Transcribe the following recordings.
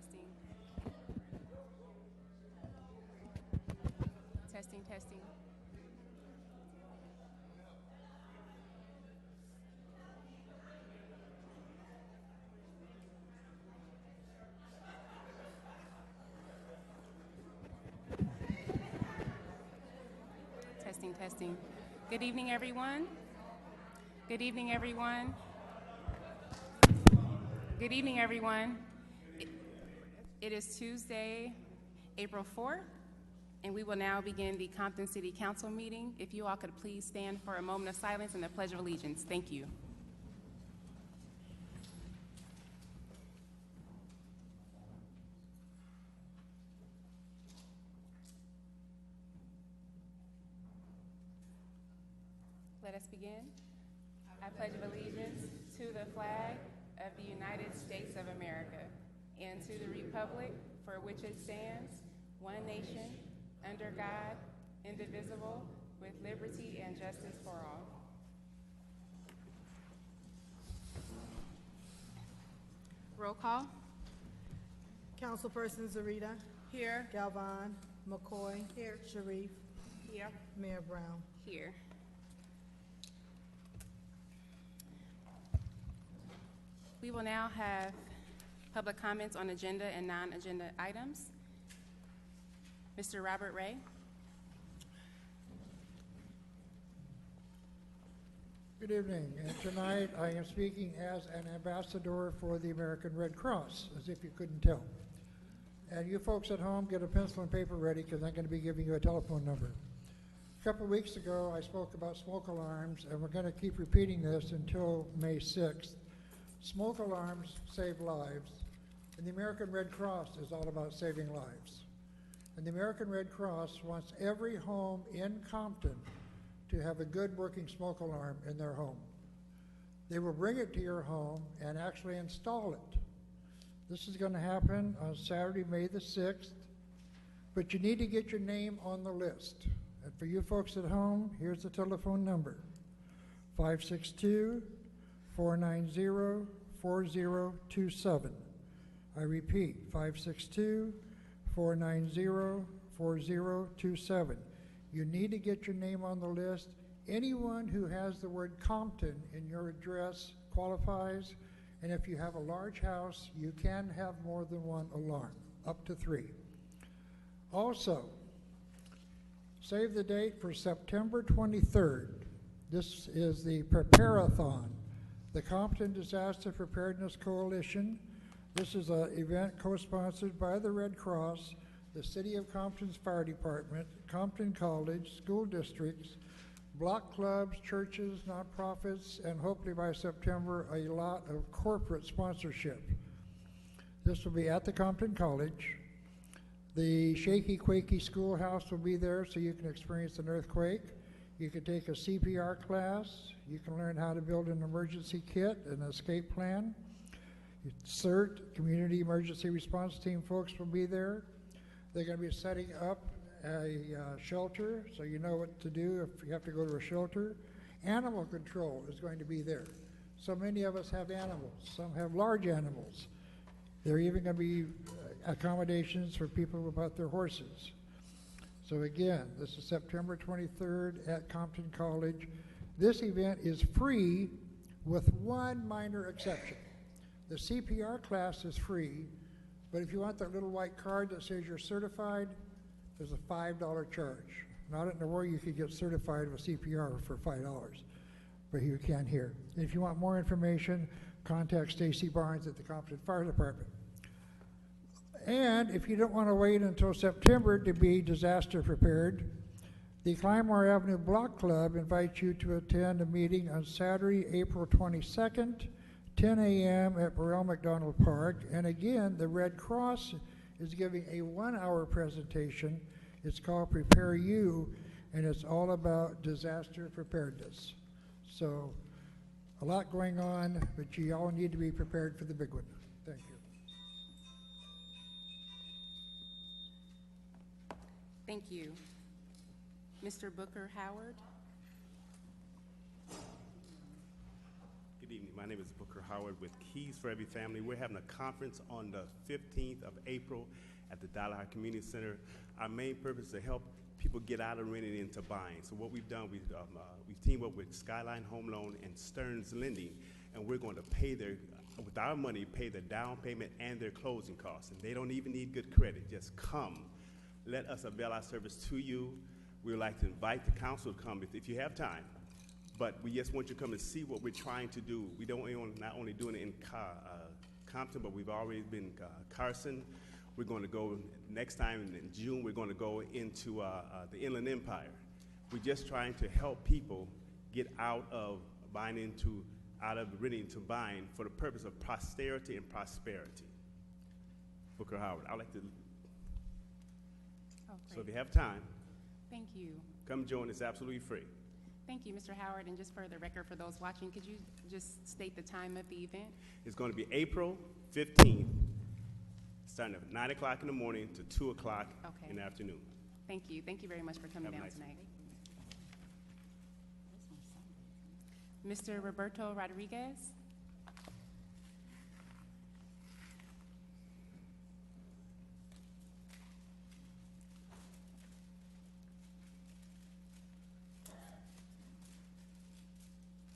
Testing. Testing, testing. Testing, testing. Good evening, everyone. Good evening, everyone. Good evening, everyone. It is Tuesday, April 4th, and we will now begin the Compton City Council meeting. If you all could please stand for a moment of silence and the Pledge of Allegiance. Thank you. Let us begin. I pledge allegiance to the flag of the United States of America and to the republic for which it stands, one nation, under God, indivisible, with liberty and justice for all. Roll call. Councilperson Zarita. Here. Galvan. McCoy. Here. Sharif. Here. Mayor Brown. Here. We will now have public comments on agenda and non-agenda items. Mr. Robert Ray. Good evening, and tonight I am speaking as an ambassador for the American Red Cross, as if you couldn't tell. And you folks at home, get a pencil and paper ready because I'm going to be giving you a telephone number. A couple of weeks ago, I spoke about smoke alarms, and we're going to keep repeating this until May 6th. Smoke alarms save lives, and the American Red Cross is all about saving lives. And the American Red Cross wants every home in Compton to have a good working smoke alarm in their home. They will bring it to your home and actually install it. This is going to happen on Saturday, May the 6th, but you need to get your name on the list. And for you folks at home, here's the telephone number, 562-490-4027. I repeat, 562-490-4027. You need to get your name on the list. Anyone who has the word Compton in your address qualifies, and if you have a large house, you can have more than one alarm, up to 3. Also, save the date for September 23rd. This is the Prepare-a-thon, the Compton Disaster Preparedness Coalition. This is an event co-sponsored by the Red Cross, the City of Compton's Fire Department, Compton College, school districts, block clubs, churches, nonprofits, and hopefully by September, a lot of corporate sponsorship. This will be at the Compton College. The Shaky Quakey Schoolhouse will be there so you can experience an earthquake. You can take a CPR class. You can learn how to build an emergency kit, an escape plan. CERT, Community Emergency Response Team folks will be there. They're going to be setting up a shelter, so you know what to do if you have to go to a shelter. Animal control is going to be there. So many of us have animals. Some have large animals. There are even going to be accommodations for people about their horses. So again, this is September 23rd at Compton College. This event is free with one minor exception. The CPR class is free, but if you want that little white card that says you're certified, there's a $5 charge. Not in the world you could get certified with CPR for $5, but you can here. And if you want more information, contact Stacy Barnes at the Compton Fire Department. And if you don't want to wait until September to be disaster prepared, the Clymore Avenue Block Club invites you to attend a meeting on Saturday, April 22nd, 10 a.m. at Burrell McDonald Park. And again, the Red Cross is giving a 1-hour presentation. It's called Prepare You, and it's all about disaster preparedness. So a lot going on, but you all need to be prepared for the big one. Thank you. Thank you. Mr. Booker Howard. Good Good evening. My name is Booker Howard with Keys for Every Family. We're having a conference on the 15th of April at the Dollar Community Center. Our main purpose is to help people get out of renting into buying. So what we've done, we've teamed up with Skyline Home Loan and Stearns Lending, and we're going to pay their, with our money, pay their down payment and their closing costs. And they don't even need good credit. Just come. Let us avail our service to you. We would like to invite the council to come if you have time. But we just want you to come and see what we're trying to do. We don't not only doing it in Compton, but we've already been Carson. We're going to go next time in June. We're going to go into the Inland Empire. We're just trying to help people get out of renting to buying for the purpose of posterity and prosperity. Booker Howard, I'd like to. Oh, So great. if you have time, Thank you. come join. It's absolutely free. Thank you, Mr. Howard. And just for the record, for those watching, could you just state the time of the event? It's going to be April 15th, starting at 9 o'clock in the morning to 2 o'clock Okay. in the afternoon. Thank you. Thank you very much for coming Have a down nice tonight. Mr. Roberto Rodriguez.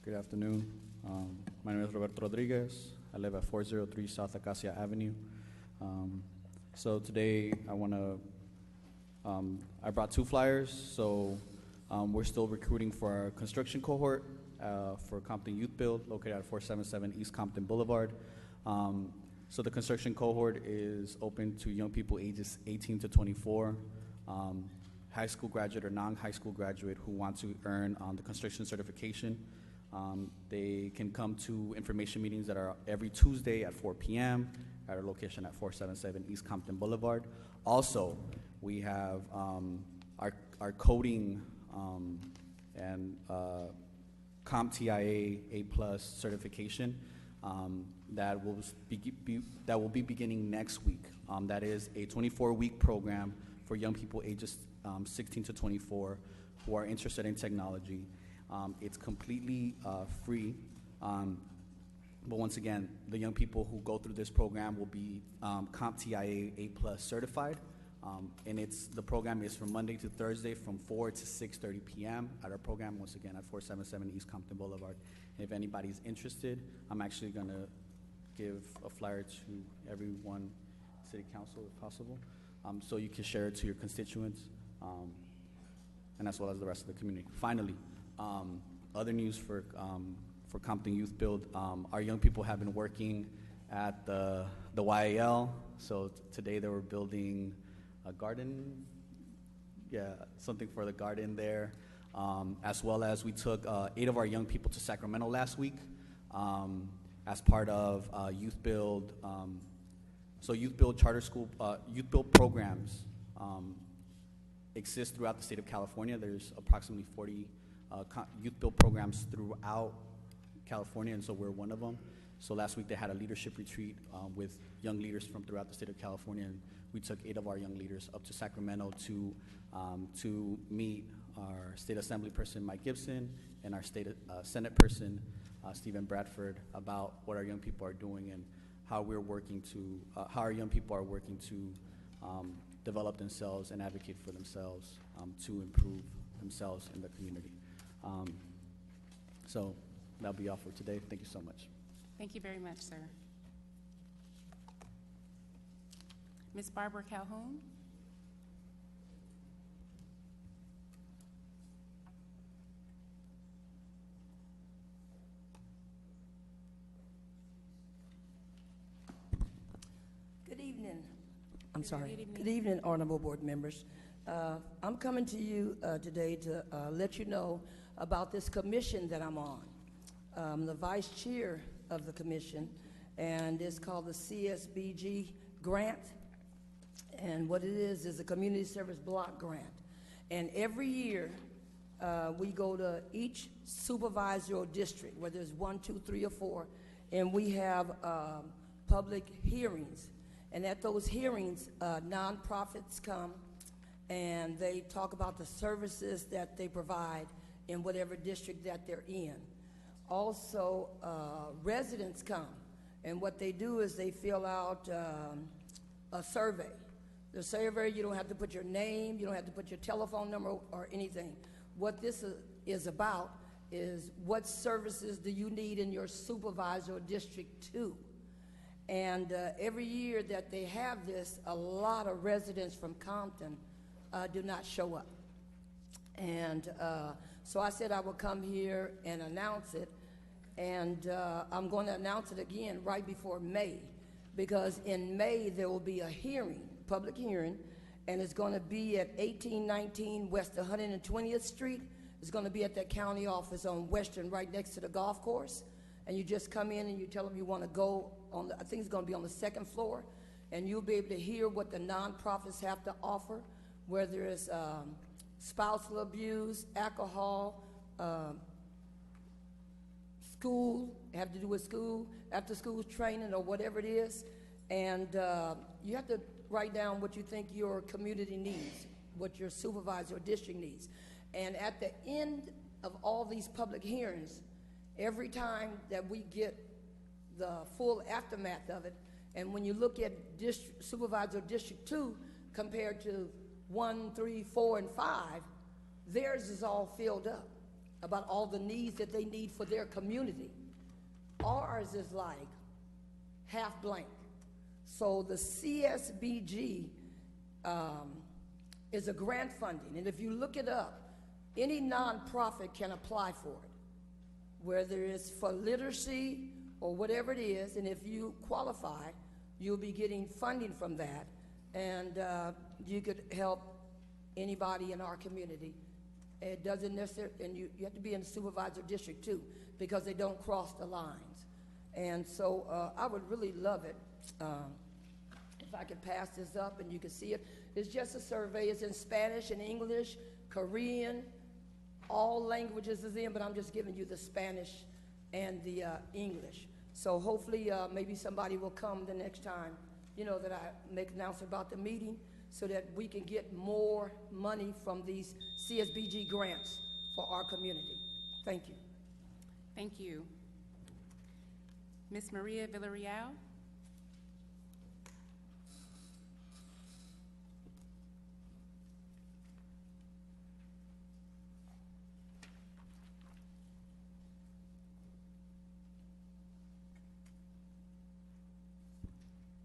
Good afternoon. My name is Roberto Rodriguez. I live at 403 South Acacia Avenue. So today I brought 2 flyers. So we're still recruiting for our construction cohort for Compton Youth Build, located at 477 East Compton Boulevard. So the construction cohort is open to young people ages 18 to 24, high school graduate or non-high school graduate who want to earn the construction certification. They can come to information meetings that are every Tuesday at 4 p.m. at our location at 477 East Compton Boulevard. Also, we have our coding and CompTIA A+ certification that will be beginning next week. That is a 24-week program for young people ages 16 to 24 who are interested in technology. It's completely free, but once again, the young people who go through this program will be CompTIA A+ certified, and the program is from Monday to Thursday from 4 to 6:30 p.m. at our program, once again, at 477 East Compton Boulevard. If anybody's interested, I'm actually going to give a flyer to everyone, City Council if possible, so you can share it to your constituents, and as well as the rest of the community. Finally, other news for Compton Youth Build. Our young people have been working at the YAL. So today they were building a garden, something for the garden there. As well as we took 8 of our young people to Sacramento last week as part of Youth Build. So Youth Build charter school, Youth Build programs exist throughout the state of California. There's approximately 40 Youth Build programs throughout California, and so we're one of them. So last week they had a leadership retreat with young leaders from throughout the state of California, and we took 8 of our young leaders up to Sacramento to meet our state assembly person, Mike Gibson, and our state Senate person, Stephen Bradford, about what our young people are doing and how we're working to, how our young people are working to develop themselves and advocate for themselves to improve themselves in the community. So that'll be all for today. Thank you so much. Thank you very much, sir. Ms. Barbara Calhoun. Good evening. Good Good evening, honorable board members. I'm coming to you today to let you know about this commission that I'm on. I'm the vice chair of the commission, and it's called the CSBG grant. And what it is a community service block grant. And every year, we go to each supervisory district, whether it's 1, 2, 3, or 4, and we have public hearings. And at those hearings, nonprofits come and they talk about the services that they provide in whatever district that they're in. Also, residents come, and what they do is they fill out a survey. The survey, you don't have to put your name, you don't have to put your telephone number or anything. What this is about is what services do you need in your supervisor or District 2? And every year that they have this, a lot of residents from Compton do not show up. And so I said I would come here and announce it, and I'm going to announce it again right before May, because in May there will be a hearing, public hearing, and it's going to be at 1819 West 120th Street. It's going to be at that county office on Western, right next to the golf course. And you just come in and you tell them you want to go on the, I think it's going to be on the second floor, and you'll be able to hear what the nonprofits have to offer, whether it's spousal abuse, alcohol, school, have to do with school, after school training or whatever it is. And you have to write down what you think your community needs, what your supervisor or district needs. And at the end of all these public hearings, every time that we get the full aftermath of it, and when you look at supervisor District 2 compared to 1, 3, 4, and 5, theirs is all filled up about all the needs that they need for their community. Ours is like half blank. So the CSBG is a grant funding, and if you look it up, any nonprofit can apply for it, whether it's for literacy or whatever it is, and if you qualify, you'll be getting funding from that, and you could help anybody in our community. It doesn't necessarily, and you have to be in the supervisor district too, because they don't cross the lines. And so I would really love it if I could pass this up and you can see it. It's just a survey. It's in Spanish and English, Korean, all languages is in, but I'm just giving you the Spanish and the English. So hopefully maybe somebody will come the next time, you know, that I make an announcement about the meeting, so that we can get more money from these CSBG grants for our community. Thank you. Thank you. Ms. Maria Villarreal.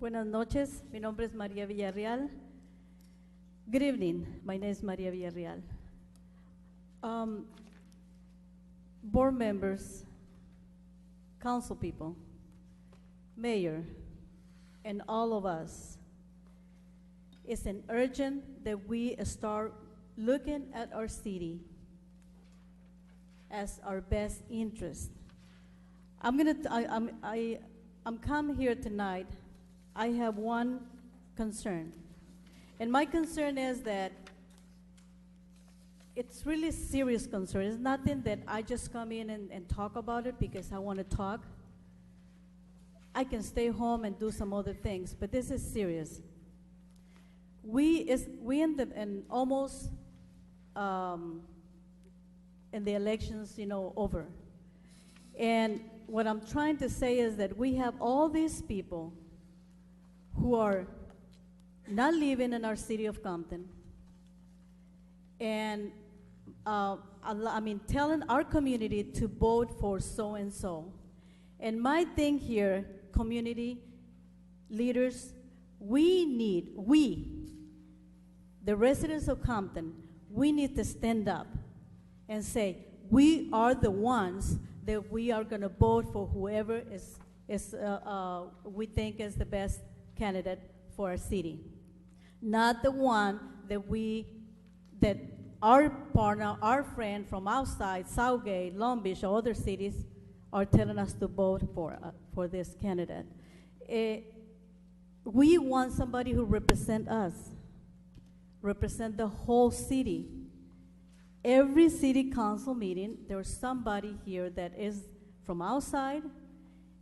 Buenas noches, mi nombre es María Villarreal. Good evening, my name is María Villarreal. Board members, council people, mayor, and all of us, it's an urgent that we start looking at our city as our best interest. I'm come here tonight. I have one concern, and my concern is that it's really serious concern. It's nothing that I just come in and talk about it because I want to talk. I can stay home and do some other things, but this is serious. We almost in the elections, you know, over. And what I'm trying to say is that we have all these people who are not living in our city of Compton, and telling our community to vote for so-and-so. And my thing here, community leaders, the residents of Compton, we need to stand up and say, we are the ones that we are going to vote for whoever we think is the best candidate for our city, not the one that our partner, our friend from outside, Southgate, Long Beach, or other cities are telling us to vote for this candidate. We want somebody who represent us, represent the whole city. Every city council meeting, there's somebody here that is from outside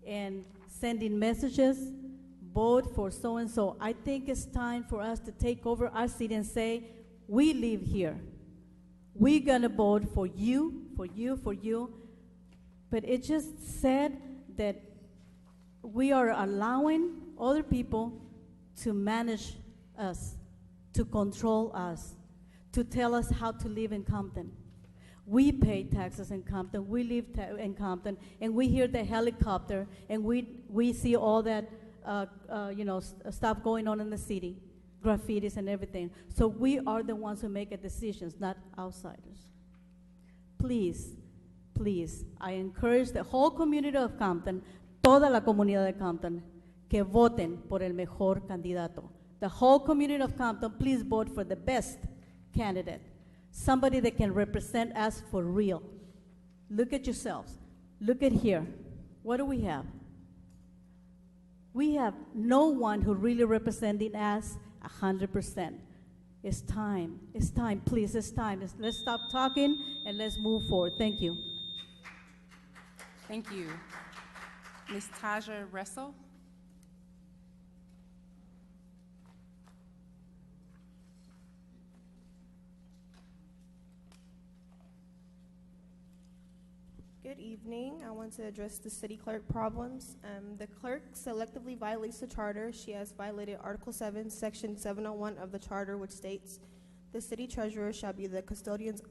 and sending messages, vote for so-and-so. I think it's time for us to take over our city and say, we live here. We're gonna vote for you, for you, for you. But it just said that we are allowing other people to manage us, to control us, to tell us how to live in Compton. We pay taxes in Compton, we live in Compton, and we hear the helicopter, and we see all that stuff going on in the city, graffitis and everything. So we are the ones who make the decisions, not outsiders. Please, please, I encourage the whole community of Compton, toda la comunidad de Compton, que voten por el mejor candidato. The whole community of Compton, please vote for the best candidate, somebody that can represent us for real. Look at yourselves. Look at here. What do we have? We have no one who really representing us 100%. It's time. It's time. Please, it's time. Let's stop talking and let's move forward. Thank you. Thank you. Ms. Taja Russell. Good evening. I want to address the city clerk problems. The clerk selectively violates the charter. She has violated Article 7, Section 701 of the charter, which states, "The city treasurer shall be the custodians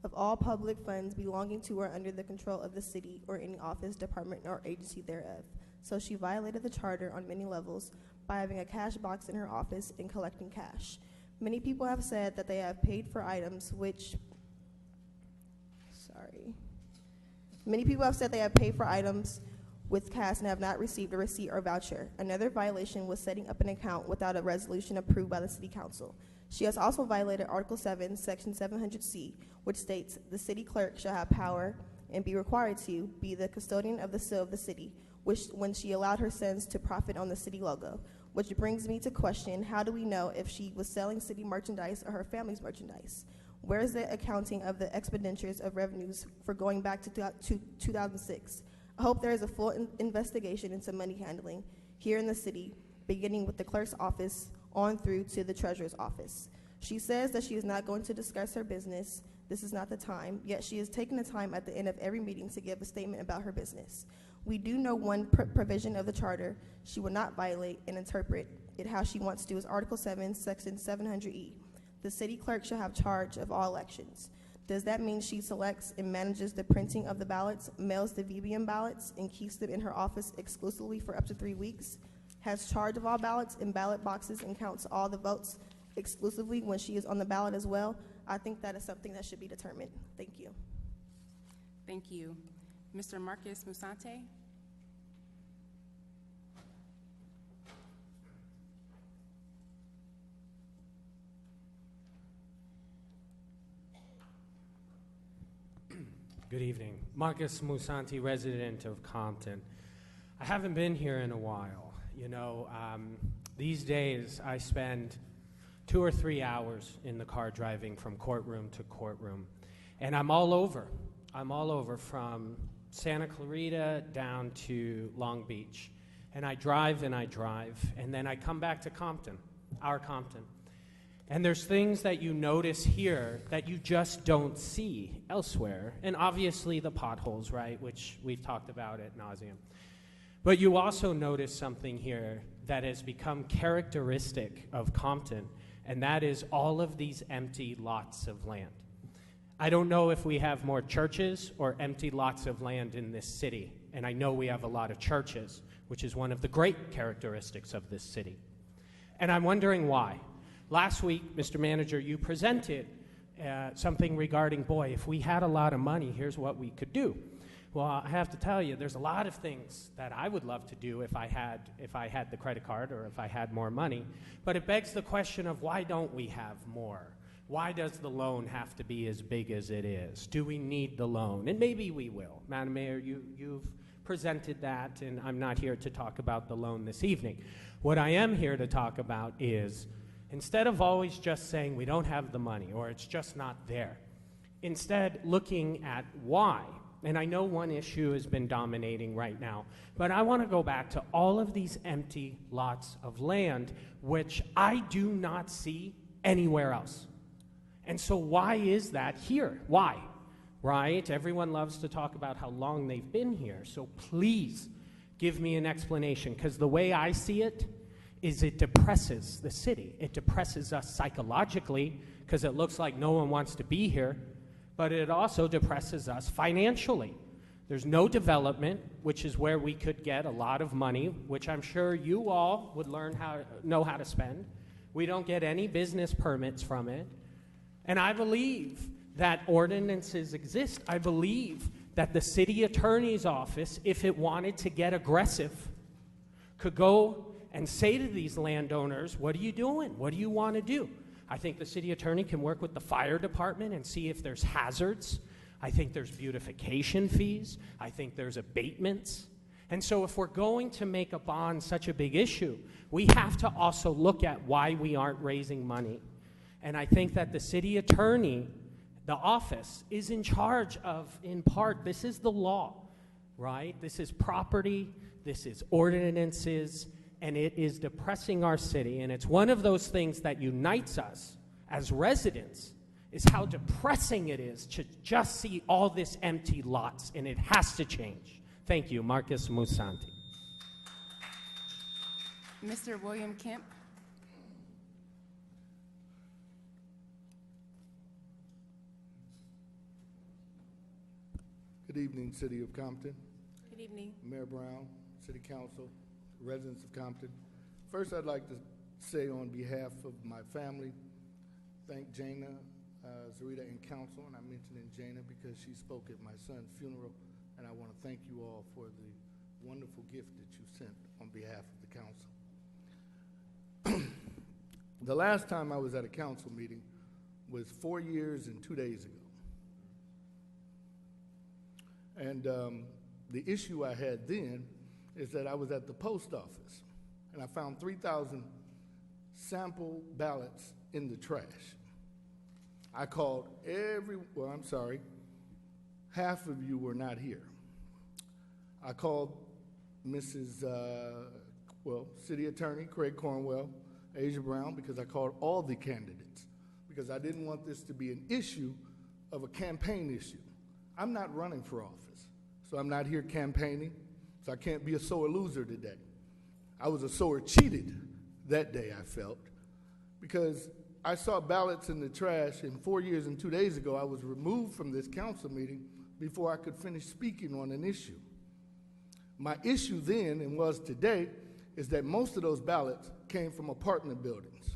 of all public funds belonging to or under the control of the city or any office, department, or agency thereof." So she violated the charter on many levels by having a cash box in her office and collecting cash. Many people have said that they have paid for items Many people have said they have paid for items with cash and have not received a receipt or voucher. Another violation was setting up an account without a resolution approved by the city council. She has also violated Article 7, Section 700C, which states, "The city clerk shall have power and be required to be the custodian of the seal of the city," when she allowed her sons to profit on the city logo. Which brings me to question, how do we know if she was selling city merchandise or her family's merchandise? Where is the accounting of the expenditures of revenues for going back to 2006? I hope there is a full investigation into money handling here in the city, beginning with the clerk's office on through to the treasurer's office. She says that she is not going to discuss her business. This is not the time, yet she is taking the time at the end of every meeting to give a statement about her business. We do know one provision of the charter she will not violate and interpret it how she wants to is Article 7, Section 700E. The city clerk shall have charge of all elections. Does that mean she selects and manages the printing of the ballots, mails the VBM ballots, and keeps them in her office exclusively for up to 3 weeks? Has charge of all ballots and ballot boxes and counts all the votes exclusively when she is on the ballot as well? I think that is something that should be determined. Thank you. Thank you. Mr. Marcus Musante. Good evening. Marcus Musanti, resident of Compton. I haven't been here in a while. These days I spend 2 or 3 hours in the car driving from courtroom to courtroom. And I'm all over. I'm all over from Santa Clarita down to Long Beach. And I drive, and then I come back to Compton, our Compton. And there's things that you notice here that you just don't see elsewhere. And obviously the potholes, right, which we've talked about ad nauseum. But you also notice something here that has become characteristic of Compton, and that is all of these empty lots of land. I don't know if we have more churches or empty lots of land in this city, and I know we have a lot of churches, which is one of the great characteristics of this city. And I'm wondering why. Last week, Mr. Manager, you presented something regarding, if we had a lot of money, here's what we could do. Well, I have to tell you, there's a lot of things that I would love to do if I had the credit card or if I had more money. But it begs the question of why don't we have more? Why does the loan have to be as big as it is? Do we need the loan? And maybe we will. Madam Mayor, you've presented that, and I'm not here to talk about the loan this evening. What I am here to talk about is, instead of always just saying we don't have the money or it's just not there, instead looking at why. And I know one issue has been dominating right now, but I want to go back to all of these empty lots of land, which I do not see anywhere else. And so why is that here? Why? right? Everyone loves to talk about how long they've been here. So please give me an explanation, because the way I see it is it depresses the city. It depresses us psychologically because it looks like no one wants to be here, but it also depresses us financially. There's no development, which is where we could get a lot of money, which I'm sure you all would know how to spend. We don't get any business permits from it. And I believe that ordinances exist. I believe that the city attorney's office, if it wanted to get aggressive, could go and say to these landowners, what are you doing? What do you want to do? I think the city attorney can work with the fire department and see if there's hazards. I think there's beautification fees. I think there's abatements. And so if we're going to make a bond such a big issue, we have to also look at why we aren't raising money. And I think that the city attorney, the office, is in charge of, in part, this is the law, right? This is property, this is ordinances, and it is depressing our city. And it's one of those things that unites us as residents, is how depressing it is to just see all this empty lots, and it has to change. Thank you, Marcus Musanti. Mr. William Kemp. Good evening, City of Compton, Good evening. Mayor Brown, City Council, residents of Compton. First, I'd like to say on behalf of my family, thank Jana, Zarita, and Council, and I'm mentioning Jana because she spoke at my son's funeral, and I want to thank you all for the wonderful gift that you sent on behalf of the council. The last time I was at a council meeting was 4 years and 2 days ago. And the issue I had then is that I was at the post office, and I found 3,000 sample ballots in the trash. I called half of you were not here. I called Mrs., City Attorney Craig Cornwell, Asia Brown, because I called all the candidates, because I didn't want this to be an issue of a campaign issue. I'm not running for office, so I'm not here campaigning, so I can't be a sore loser today. I was a sore cheated that day, I felt, because I saw ballots in the trash, and 4 years and 2 days ago, I was removed from this council meeting before I could finish speaking on an issue. My issue then, and was today, is that most of those ballots came from apartment buildings.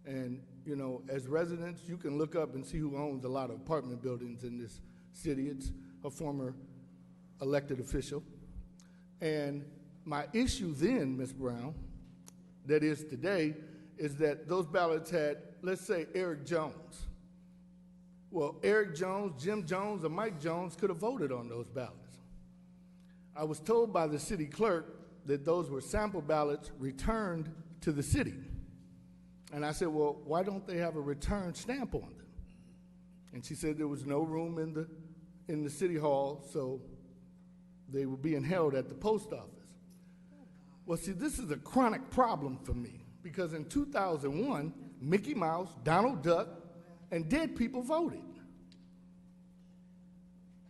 And, you know, as residents, you can look up and see who owns a lot of apartment buildings in this city. It's a former elected official. And my issue then, Ms. Brown, that is today, is that those ballots had, let's say, Eric Jones. Well, Eric Jones, Jim Jones, or Mike Jones could have voted on those ballots. I was told by the city clerk that those were sample ballots returned to the city. And I said, well, why don't they have a return stamp on them? And she said there was no room in the city hall, so they were being held at the post office. Well, see, this is a chronic problem for me, because in 2001, Mickey Mouse, Donald Duck, and dead people voted.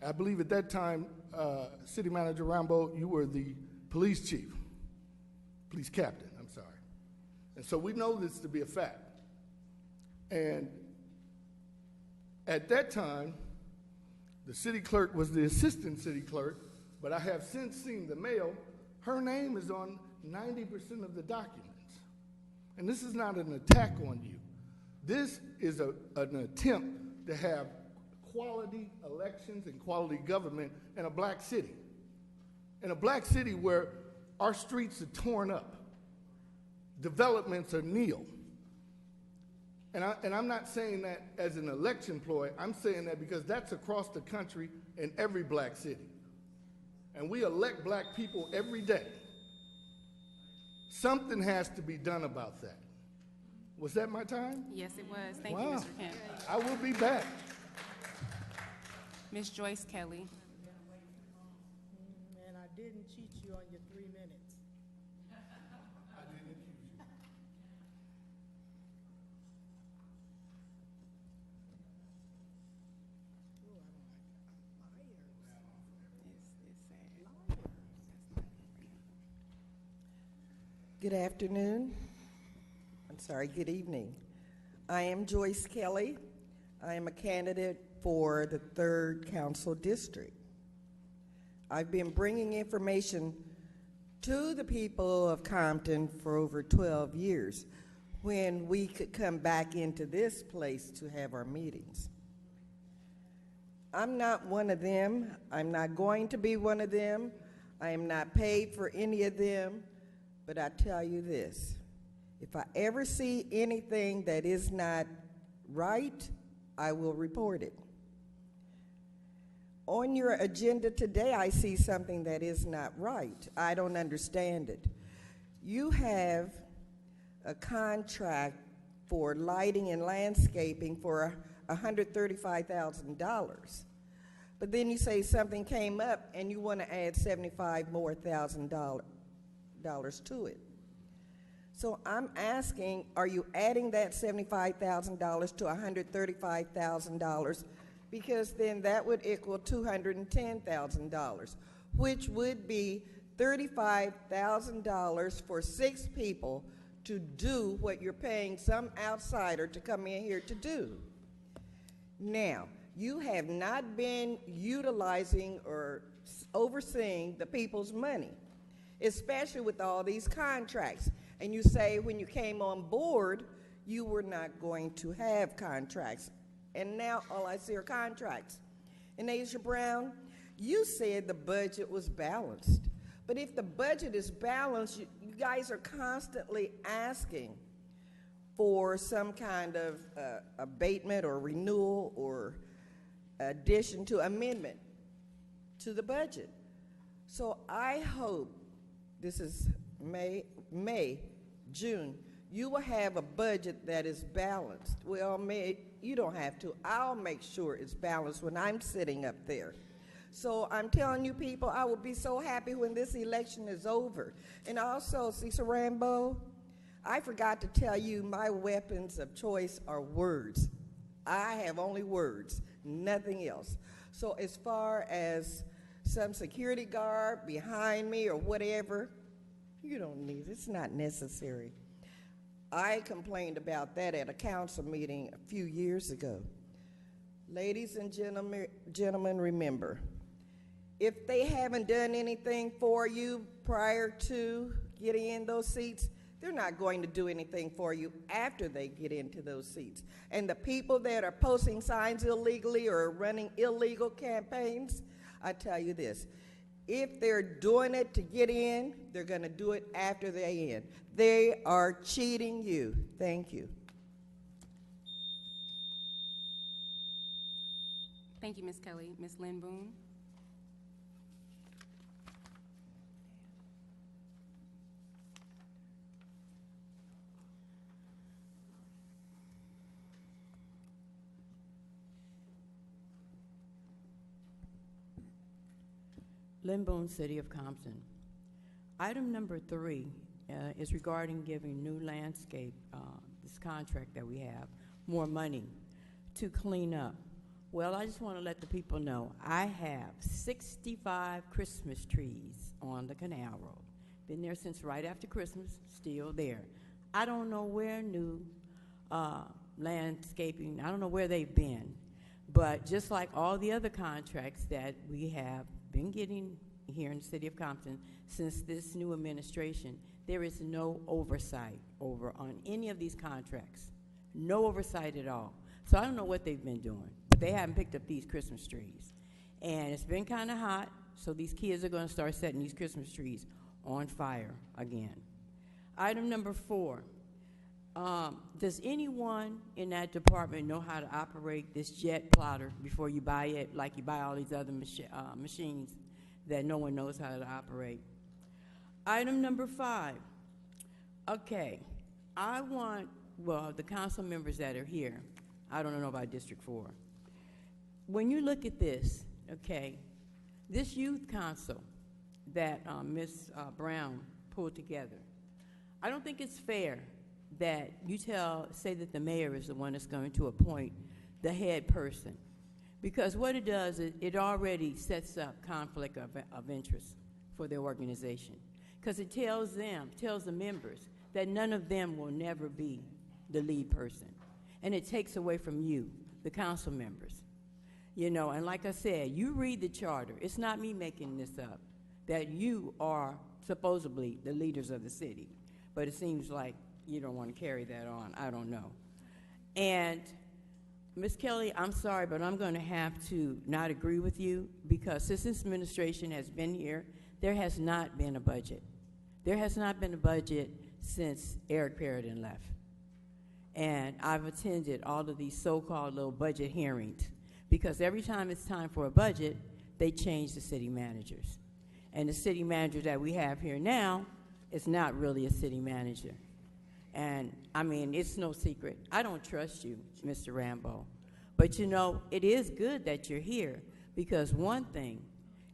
I believe at that time, City Manager Rambo, you were the police chief, police captain, I'm sorry. And so we know this to be a fact. And at that time, the city clerk was the assistant city clerk, but I have since seen the mail. Her name is on 90% of the documents. And this is not an attack on you. This is an attempt to have quality elections and quality government in a black city. In a black city where our streets are torn up, developments are nil. And I'm not saying that as an election ploy, I'm saying that because that's across the country in every black city. And we elect black people every day. Something has to be done about that. Was that my time? Yes, it was. Thank you, Wow. Mr. Kemp. I will be back. Ms. Joyce Kelly. And I didn't cheat you on your 3 minutes. Good afternoon. Good evening. I am Joyce Kelly. I am a candidate for the 3rd Council District. I've been bringing information to the people of Compton for over 12 years when we could come back into this place to have our meetings. I'm not one of them. I'm not going to be one of them. I am not paid for any of them. But I tell you this, if I ever see anything that is not right, I will report it. On your agenda today, I see something that is not right. I don't understand it. You have a contract for lighting and landscaping for $135,000. But then you say something came up and you want to add $75,000 more to it. So I'm asking, are you adding that $75,000 to $135,000? Because then that would equal $210,000, which would be $35,000 for 6 people to do what you're paying some outsider to come in here to do. Now, you have not been utilizing or overseeing the people's money, especially with all these contracts. And you say when you came on board, you were not going to have contracts. And now all I see are contracts. And Asia Brown, you said the budget was balanced. But if the budget is balanced, you guys are constantly asking for some kind of abatement or renewal or addition to amendment to the budget. So I hope, this is May, June, you will have a budget that is balanced. Well, you don't have to. I'll make sure it's balanced when I'm sitting up there. So I'm telling you people, I will be so happy when this election is over. And also, Cesar Rambo, I forgot to tell you my weapons of choice are words. I have only words, nothing else. So as far as some security guard behind me or whatever, you don't need it. It's not necessary. I complained about that at a council meeting a few years ago. Ladies and gentlemen, remember, if they haven't done anything for you prior to getting in those seats, they're not going to do anything for you after they get into those seats. And the people that are posting signs illegally or running illegal campaigns, I tell you this, if they're doing it to get in, they're going to do it after they end. They are cheating you. Thank you. Thank you, Ms. Kelly. Ms. Lynn Boone. Lynn Boone, City of Compton. Item number 3 is regarding giving new landscape, this contract that we have, more money to clean up. Well, I just want to let the people know, I have 65 Christmas trees on the Canal Road. Been there since right after Christmas, still there. I don't know where new landscaping, I don't know where they've been, but just like all the other contracts that we have been getting here in the City of Compton since this new administration, there is no oversight over on any of these contracts. No oversight at all. So I don't know what they've been doing, but they haven't picked up these Christmas trees. And it's been kind of hot, so these kids are going to start setting these Christmas trees on fire again. Item number 4, does anyone in that department know how to operate this jet plotter before you buy it, like you buy all these other machines that no one knows how to operate? Item number 5, okay, I want, well, the council members that are here, I don't know about District 4. When you look at this, okay, this youth council that Ms. Brown pulled together, I don't think it's fair that you say that the mayor is the one that's going to appoint the head person. Because what it does is it already sets up conflict of interest for their organization. because it tells the members, that none of them will never be the lead person. And it takes away from you, the council members. You know, and like I said, you read the charter. It's not me making this up, that you are supposedly the leaders of the city. But it seems like you don't want to carry that on. I don't know. And Ms. Kelly, I'm sorry, but I'm going to have to not agree with you, because since this administration has been here, there has not been a budget. There has not been a budget since Eric Perridan left. And I've attended all of these so-called little budget hearings, because every time it's time for a budget, they change the city managers. And the city manager that we have here now is not really a city manager. And, I mean, it's no secret. I don't trust you, Mr. Rambo. But, you know, it is good that you're here, because one thing,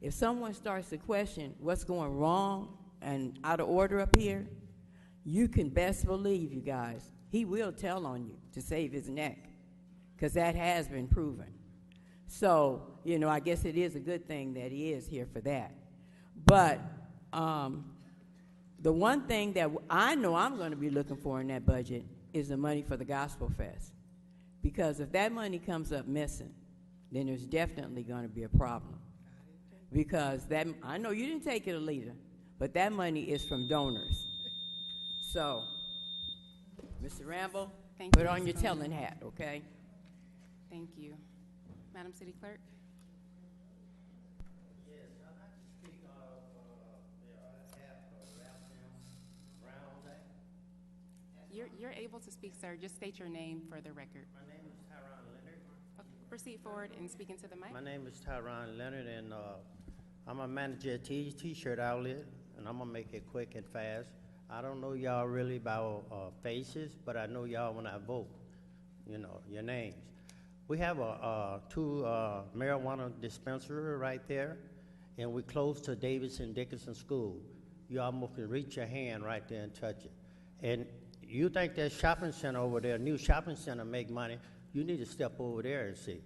if someone starts to question what's going wrong and out of order up here, you can best believe, you guys, he will tell on you to save his neck, because that has been proven. So, you know, I guess it is a good thing that he is here for that. But the one thing that I know I'm going to be looking for in that budget is the money for the Gospel Fest. Because if that money comes up missing, then there's definitely going to be a problem. Because that, I know you didn't take it, Alita, but that money is from donors. So, Mr. Rambo, Thank put you, on Ms. your Combs. telling hat, okay? Thank you. Madam City Clerk? Yes, I'd like to speak of You're able to speak, sir. Just state your name for the record. My name is Tyron Leonard. Proceed forward and speak into the mic. My name is Tyron Leonard, and I'm a manager at T-shirt outlet, and I'm gonna make it quick and fast. I don't know y'all really by faces, but I know y'all when I vote. You know your names. We have two marijuana dispensary right there, and we're close to Davidson Dickinson School. You almost can reach your hand right there and touch it. And you think that shopping center over there, new shopping center, make money? You need to step over there and see.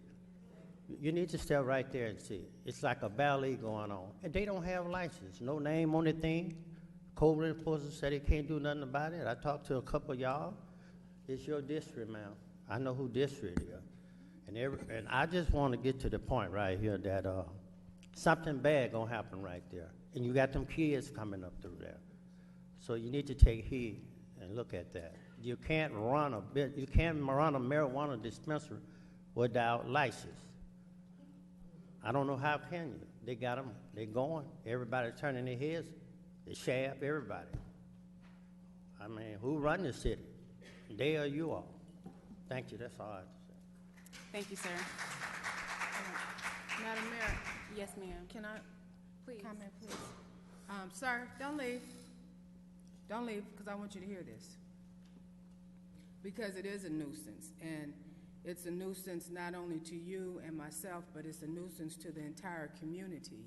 You need to step right there and see. It's like a ballet going on, and they don't have license, no name on the thing. Code enforcement said they can't do nothing about it. I talked to a couple of y'all. It's your district, ma'am. I know who district is. And I just want to get to the point right here that something bad gonna happen right there. And you got them kids coming up through there. So you need to take heed and look at that. You can't run a marijuana dispensary without license. I don't know how can you. They got them, they going, everybody turning their heads, they shaft everybody. I mean, who run the city? They or you all? Thank you, that's all I have to say. Thank you, sir. Madam Mayor, Yes, ma'am. can I Please. comment, please? Sir, don't leave. Don't leave, because I want you to hear this. Because it is a nuisance, and it's a nuisance not only to you and myself, but it's a nuisance to the entire community.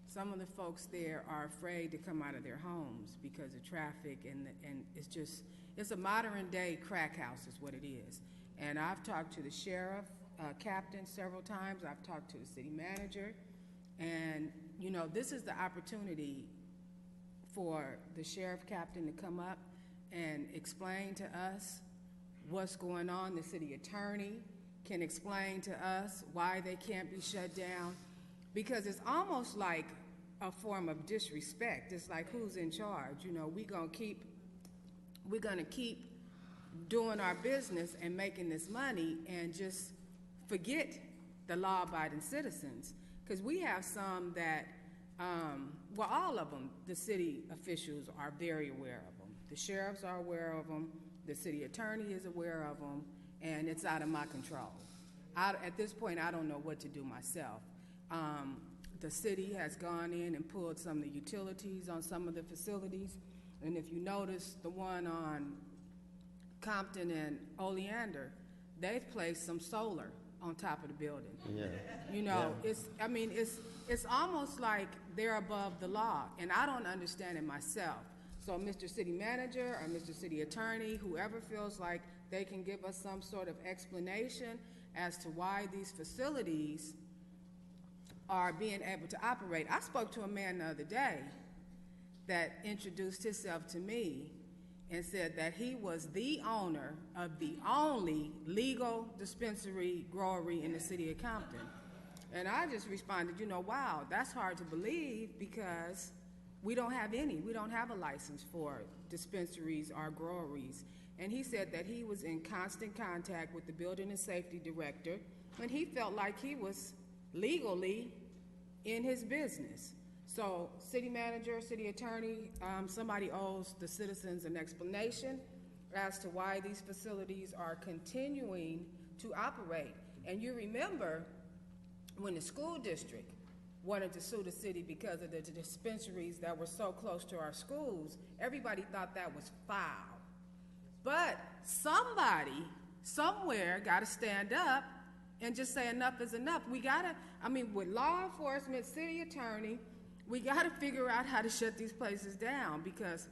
Some of the folks there are afraid to come out of their homes because of traffic, and it's a modern day crack house is what it is. And I've talked to the sheriff, captain several times. I've talked to the city manager, and you know, this is the opportunity for the sheriff captain to come up and explain to us what's going on. The city attorney can explain to us why they can't be shut down, because it's almost like a form of disrespect. It's like, who's in charge? You know, we're gonna keep doing our business and making this money and just forget the law-abiding citizens. Because we have some that, well, all of them, the city officials are very aware of them. The sheriffs are aware of them. The city attorney is aware of them, and it's out of my control. At this point, I don't know what to do myself. The city has gone in and pulled some of the utilities on some of the facilities, and if you notice the one on Compton and Oleander, they've placed some solar on top of the building. Yeah. You know, Yeah. it's almost like they're above the law, and I don't understand it myself. So Mr. City Manager or Mr. City Attorney, whoever feels like they can give us some sort of explanation as to why these facilities are being able to operate. I spoke to a man the other day, that introduced himself to me and said that he was the owner of the only legal dispensary growery in the city of Compton. And I just responded, wow, that's hard to believe because we don't have any. We don't have a license for dispensaries or groweries. And he said that he was in constant contact with the building and safety director, and he felt like he was legally in his business. So, city manager, city attorney, somebody owes the citizens an explanation as to why these facilities are continuing to operate. And you remember when the school district wanted to sue the city because of the dispensaries that were so close to our schools, everybody thought that was foul. But somebody, somewhere, got to stand up and just say enough is enough. We got to, with law enforcement, city attorney, we got to figure out how to shut these places down because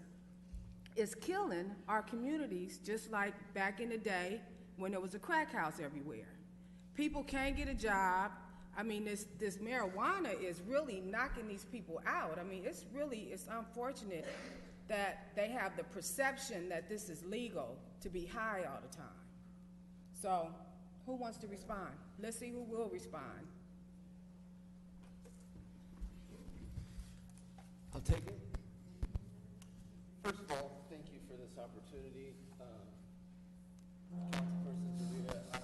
it's killing our communities just like back in the day when there was a crack house everywhere. People can't get a job. This marijuana is really knocking these people out. It's unfortunate that they have the perception that this is legal to be high all the time. So, who wants to respond? Let's see who will respond. I'll take it. First of all, thank you for this opportunity. Councilperson Zerita, I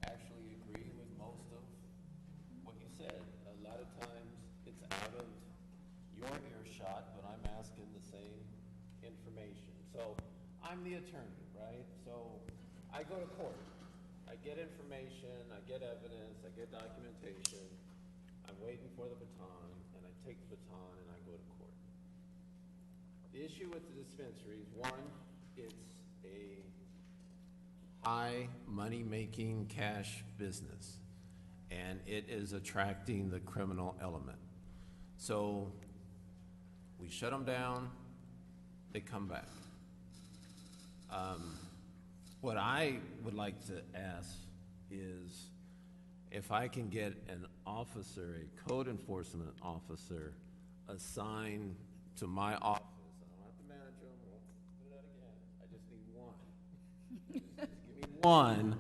actually agree with most of what you said. A lot of times it's out of your earshot, but I'm asking the same information. So I'm the attorney, right? So I go to court. I get information, I get evidence, I get documentation. I'm waiting for the baton, and I take the baton and I go to court. The issue with the dispensaries, one, it's a high money-making cash business, and it is attracting the criminal element. So we shut them down, they come back. What I would like to ask is if I can get an officer, a code enforcement officer, assigned to my office. I don't have to manage them. We'll do that again. I just need one. Just give me one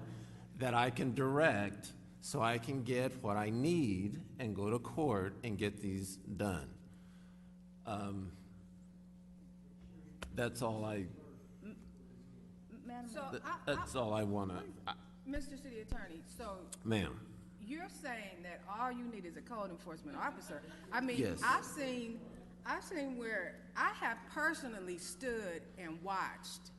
that I can direct so I can get what I need and go to court and get these done. That's all that's all I want to. Mr. City Attorney, so Ma'am. you're saying that all you need is a code enforcement officer. Yes. I've seen where I have personally stood and watched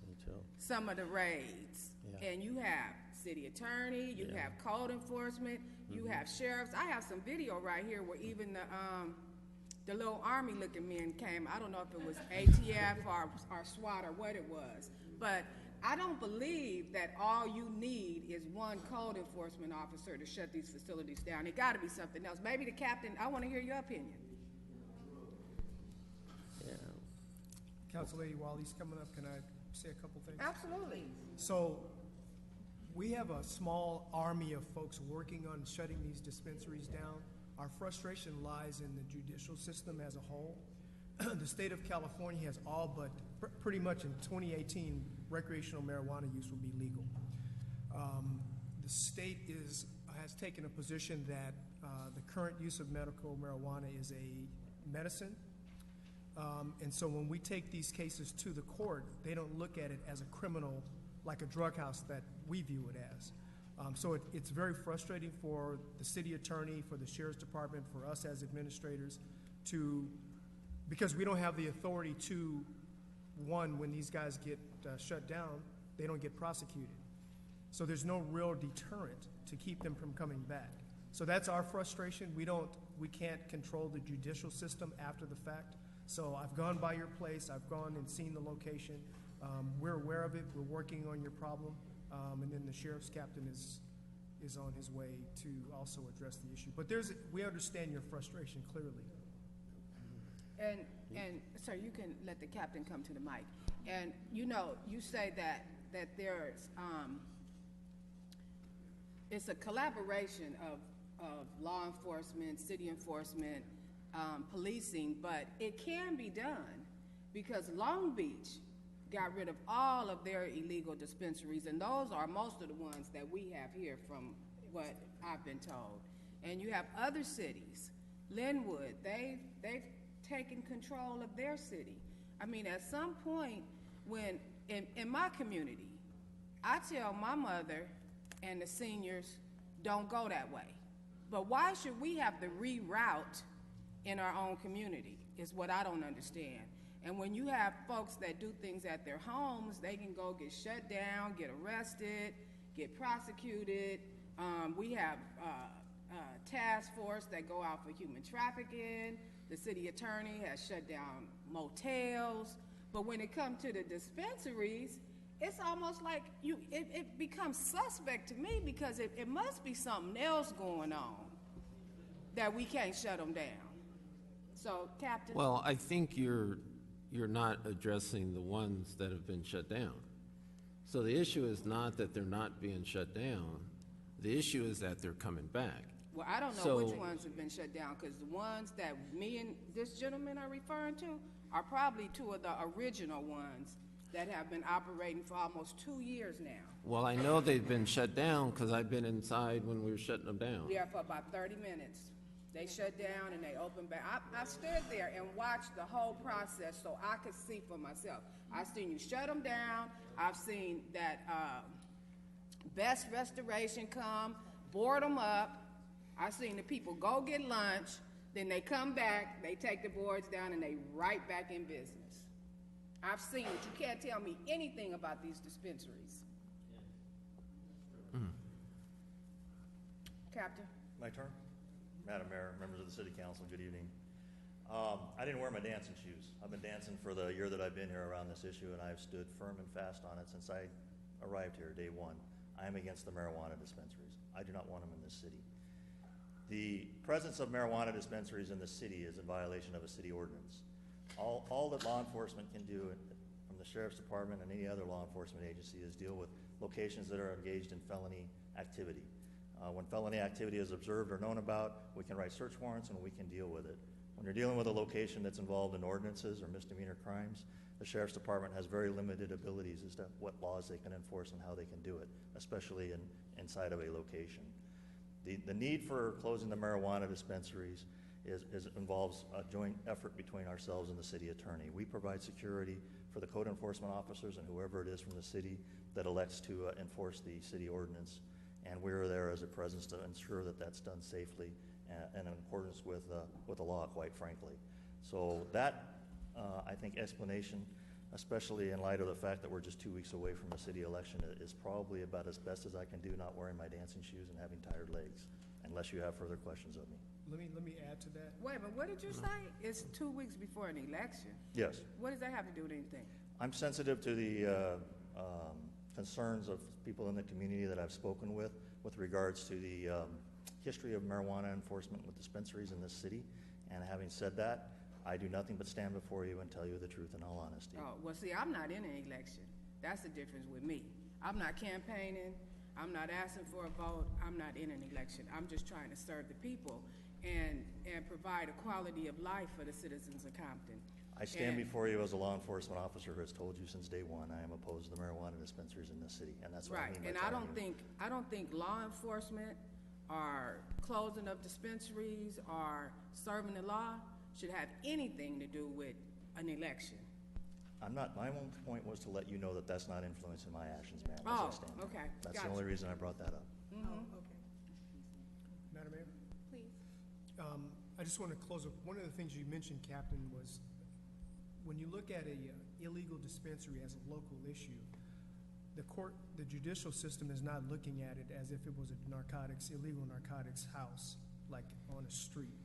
some of the raids, and you have city attorney, you have code enforcement, you have sheriffs. I have some video right here where even the little army-looking men came. I don't know if it was ATF or SWAT or what it was, but I don't believe that all you need is one code enforcement officer to shut these facilities down. It got to be something else. Maybe the captain, I want to hear your opinion. Yeah. Council Lady, while he's coming up, can I say a couple things? Absolutely. So we have a small army of folks working on shutting these dispensaries down. Our frustration lies in the judicial system as a whole. The state of California has all but pretty much in 2018, recreational marijuana use will be legal. The state has taken a position that the current use of medical marijuana is a medicine. And so when we take these cases to the court, they don't look at it as a criminal, like a drug house that we view it as. So it's very frustrating for the city attorney, for the sheriff's department, for us as administrators because we don't have the authority to, one, when these guys get shut down, they don't get prosecuted. So there's no real deterrent to keep them from coming back. So that's our frustration. We can't control the judicial system after the fact. So I've gone by your place, I've gone and seen the location. We're aware of it, we're working on your problem, and then the sheriff's captain is on his way to also address the issue. But we understand your frustration clearly. And sir, you can let the captain come to the mic. And you say that there's it's a collaboration of law enforcement, city enforcement, policing, but it can be done because Long Beach got rid of all of their illegal dispensaries, and those are most of the ones that we have here from what I've been told. And you have other cities, Linwood, they've taken control of their city. I mean, at some point, when in my community, I tell my mother and the seniors, don't go that way. But why should we have to reroute in our own community is what I don't understand. And when you have folks that do things at their homes, they can go get shut down, get arrested, get prosecuted. We have task force that go out for human trafficking. The city attorney has shut down motels. But when it comes to the dispensaries, it's almost like it becomes suspect to me because it must be something else going on that we can't shut them down. So, Captain? Well, I think you're not addressing the ones that have been shut down. So the issue is not that they're not being shut down. The issue is that they're coming back. Well, I don't know which ones have been shut down because the ones that me and this gentleman are referring to are probably two of the original ones that have been operating for almost 2 years now. Well, I know they've been shut down because I've been inside when we were shutting them down. Yeah, for about 30 minutes. They shut down and they opened back. I stood there and watched the whole process so I could see for myself. I've seen you shut them down. I've seen that Best Restoration come, board them up. I've seen the people go get lunch, then they come back, they take the boards down, and they right back in business. I've seen it. You can't tell me anything about these dispensaries. Captain? My turn? Madam Mayor, members of the City Council, good evening. I didn't wear my dancing shoes. I've been dancing for the year that I've been here around this issue, and I've stood firm and fast on it since I arrived here, day one. I am against the marijuana dispensaries. I do not want them in this city. The presence of marijuana dispensaries in the city is in violation of a city ordinance. All that law enforcement can do from the Sheriff's Department and any other law enforcement agency is deal with locations that are engaged in felony activity. When felony activity is observed or known about, we can write search warrants and we can deal with it. When you're dealing with a location that's involved in ordinances or misdemeanor crimes, the Sheriff's Department has very limited abilities as to what laws they can enforce and how they can do it, especially inside of a location. The need for closing the marijuana dispensaries involves a joint effort between ourselves and the city attorney. We provide security for the code enforcement officers and whoever it is from the city that elects to enforce the city ordinance. And we're there as a presence to ensure that that's done safely and in accordance with the law, quite frankly. So that, I think, explanation, especially in light of the fact that we're just 2 weeks away from a city election, is probably about as best as I can do, not wearing my dancing shoes and having tired legs, unless you have further questions of me. Let me add to that. Wait, but what did you say? It's 2 weeks before an election. Yes. What does that have to do with anything? I'm sensitive to the concerns of people in the community that I've spoken with regards to the history of marijuana enforcement with dispensaries in this city. And having said that, I do nothing but stand before you and tell you the truth in all honesty. Oh, well, see, I'm not in an election. That's the difference with me. I'm not campaigning. I'm not asking for a vote. I'm not in an election. I'm just trying to serve the people and provide a quality of life for the citizens of Compton. I stand before you as a law enforcement officer who has told you since day one I am opposed to the marijuana dispensaries in this city, and that's what I mean by and I don't think law enforcement or closing of dispensaries or serving the law should have anything to do with an election. My own point was to let you know that that's not influencing my actions, ma'am. Oh, as I stand here. okay. That's Gotcha. the only reason I brought that up. Okay. Madam Mayor? Please. I just want to close up. One of the things you mentioned, Captain, was when you look at a illegal dispensary as a local issue, the judicial system is not looking at it as if it was a illegal narcotics house, like on a street.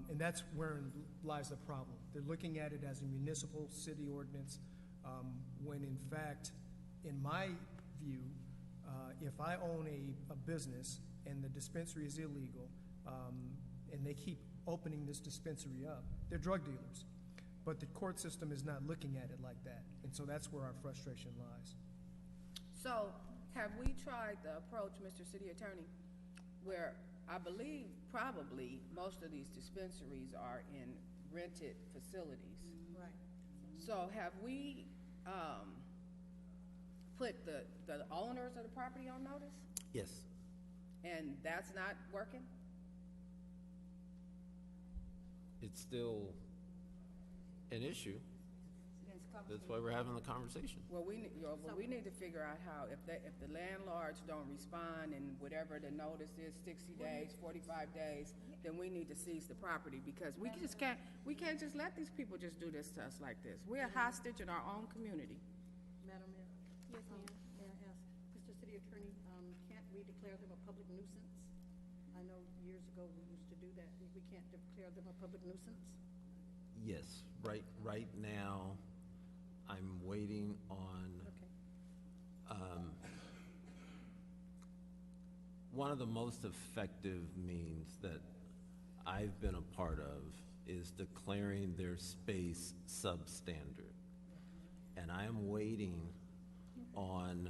And that's where lies the problem. They're looking at it as a municipal city ordinance, when in fact, in my view, if I own a business and the dispensary is illegal, and they keep opening this dispensary up, they're drug dealers. But the court system is not looking at it like that. And so that's where our frustration lies. So have we tried the approach, Mr. City Attorney, where I believe probably most of these dispensaries are in rented facilities. Right. So have we, put the owners of the property on notice? Yes. And that's not working? It's still an issue. That's why we're having the conversation. Well, we need to figure out how, if the landlords don't respond and whatever the notice is, 60 days, 45 days, then we need to seize the property, because we can't just let these people just do this to us like this. We're a hostage in our own community. Madam Mayor? Yes, ma'am. May I ask, Mr. City Attorney, can't we declare them a public nuisance? I know years ago we used to do that. We can't declare them a public nuisance? Yes, right now, I'm waiting on, one of the most effective means that I've been a part of is declaring their space substandard. And I am waiting on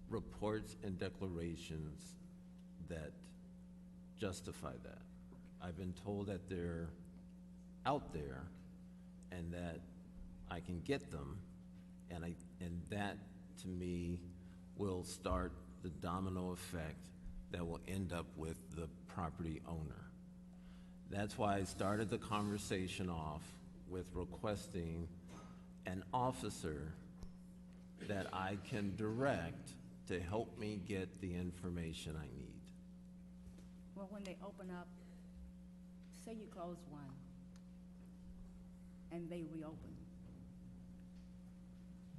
reports and declarations that justify that. I've been told that they're out there and that I can get them, and that to me will start the domino effect that will end up with the property owner. That's why I started the conversation off with requesting an officer that I can direct to help me get the information I need. Well, when they open up, say you close one, and they reopen.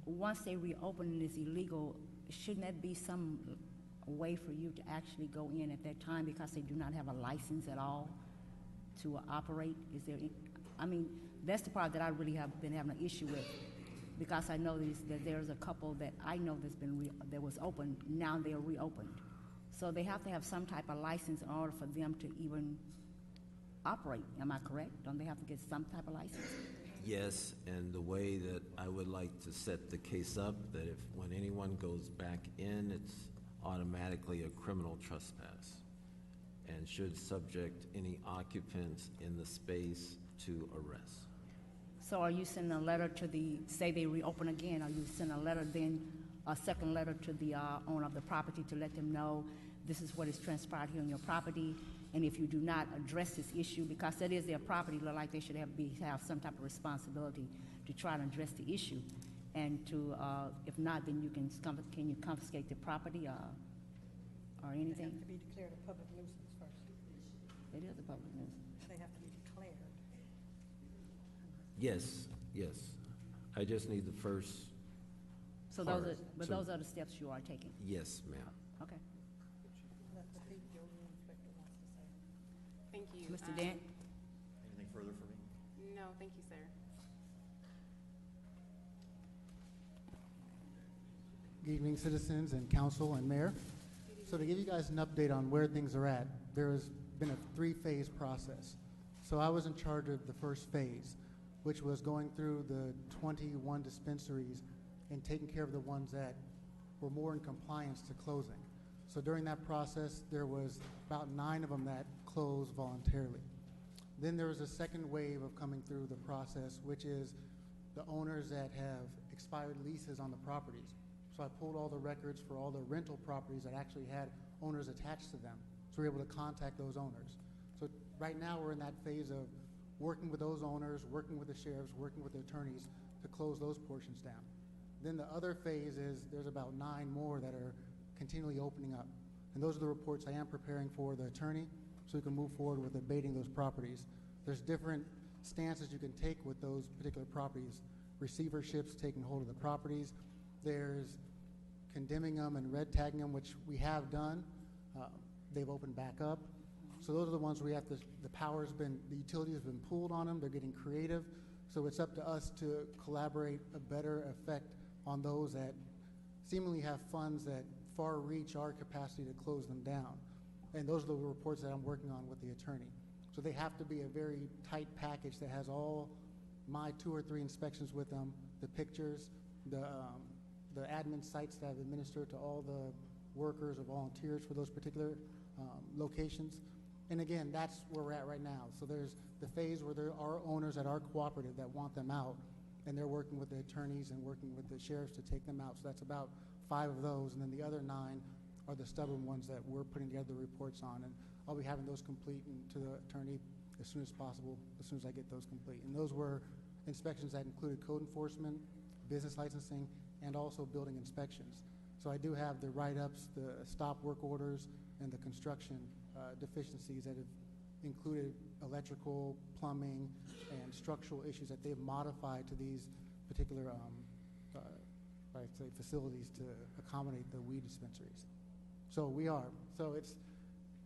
Once they reopen and it's illegal, shouldn't that be some way for you to actually go in at that time, because they do not have a license at all to operate? Is there, I mean, that's the part that I really have been having an issue with, because I know that there's a couple that I know that was open, now they're reopened. So they have to have some type of license in order for them to even operate. Am I correct? Don't they have to get some type of license? Yes, and the way that I would like to set the case up, that if when anyone goes back in, it's automatically a criminal trespass and should subject any occupants in the space to arrest. So are you sending a letter to say they reopen again, are you sending a letter then, a second letter to the owner of the property to let them know this is what has transpired here on your property, and if you do not address this issue, because that is their property, look like they should have some type of responsibility to try to address the issue, and to, if not, then can you confiscate the property or anything? They have to be declared a public nuisance first. It is a public nuisance. They have to be declared. Yes, yes. I just need the first So part those are the steps you are taking? Yes, ma'am. Okay. Let the building inspector wants to say. Thank you. Mr. Dent? Anything further for me? No, thank you, sir. Good evening, citizens and council and mayor. So to give you guys an update on where things are at, there has been a three-phase process. So I was in charge of the first phase, which was going through the 21 dispensaries and taking care of the ones that were more in compliance to closing. So during that process, there was about 9 of them that closed voluntarily. Then there was a second wave of coming through the process, which is the owners that have expired leases on the properties. So I pulled all the records for all the rental properties that actually had owners attached to them. So we were able to contact those owners. So right now we're in that phase of working with those owners, working with the sheriffs, working with the attorneys to close those portions down. Then the other phase is there's about 9 more that are continually opening up. And those are the reports I am preparing for the attorney so we can move forward with abating those properties. There's different stances you can take with those particular properties. Receiverships, taking hold of the properties. There's condemning them and red tagging them, which we have done. They've opened back up. So those are the ones where we have to, the utility has been pulled on them. They're getting creative. So it's up to us to collaborate a better effect on those that seemingly have funds that far reach our capacity to close them down. And those are the reports that I'm working on with the attorney. So they have to be a very tight package that has all my 2 or 3 inspections with them, the pictures, the admin sites that I've administered to all the workers or volunteers for those particular locations. And again, that's where we're at right now. So there's the phase where there are owners that are cooperative that want them out, and they're working with the attorneys and working with the sheriffs to take them out. So that's about 5 of those, and then the other 9 are the stubborn ones that we're putting together reports on. And I'll be having those complete and to the attorney as soon as possible, as soon as I get those complete. And those were inspections that included code enforcement, business licensing, and also building inspections. So I do have the write-ups, the stop work orders, and the construction deficiencies that have included electrical, plumbing, and structural issues that they've modified to these particular I'd say facilities to accommodate the weed dispensaries. So we are. So it's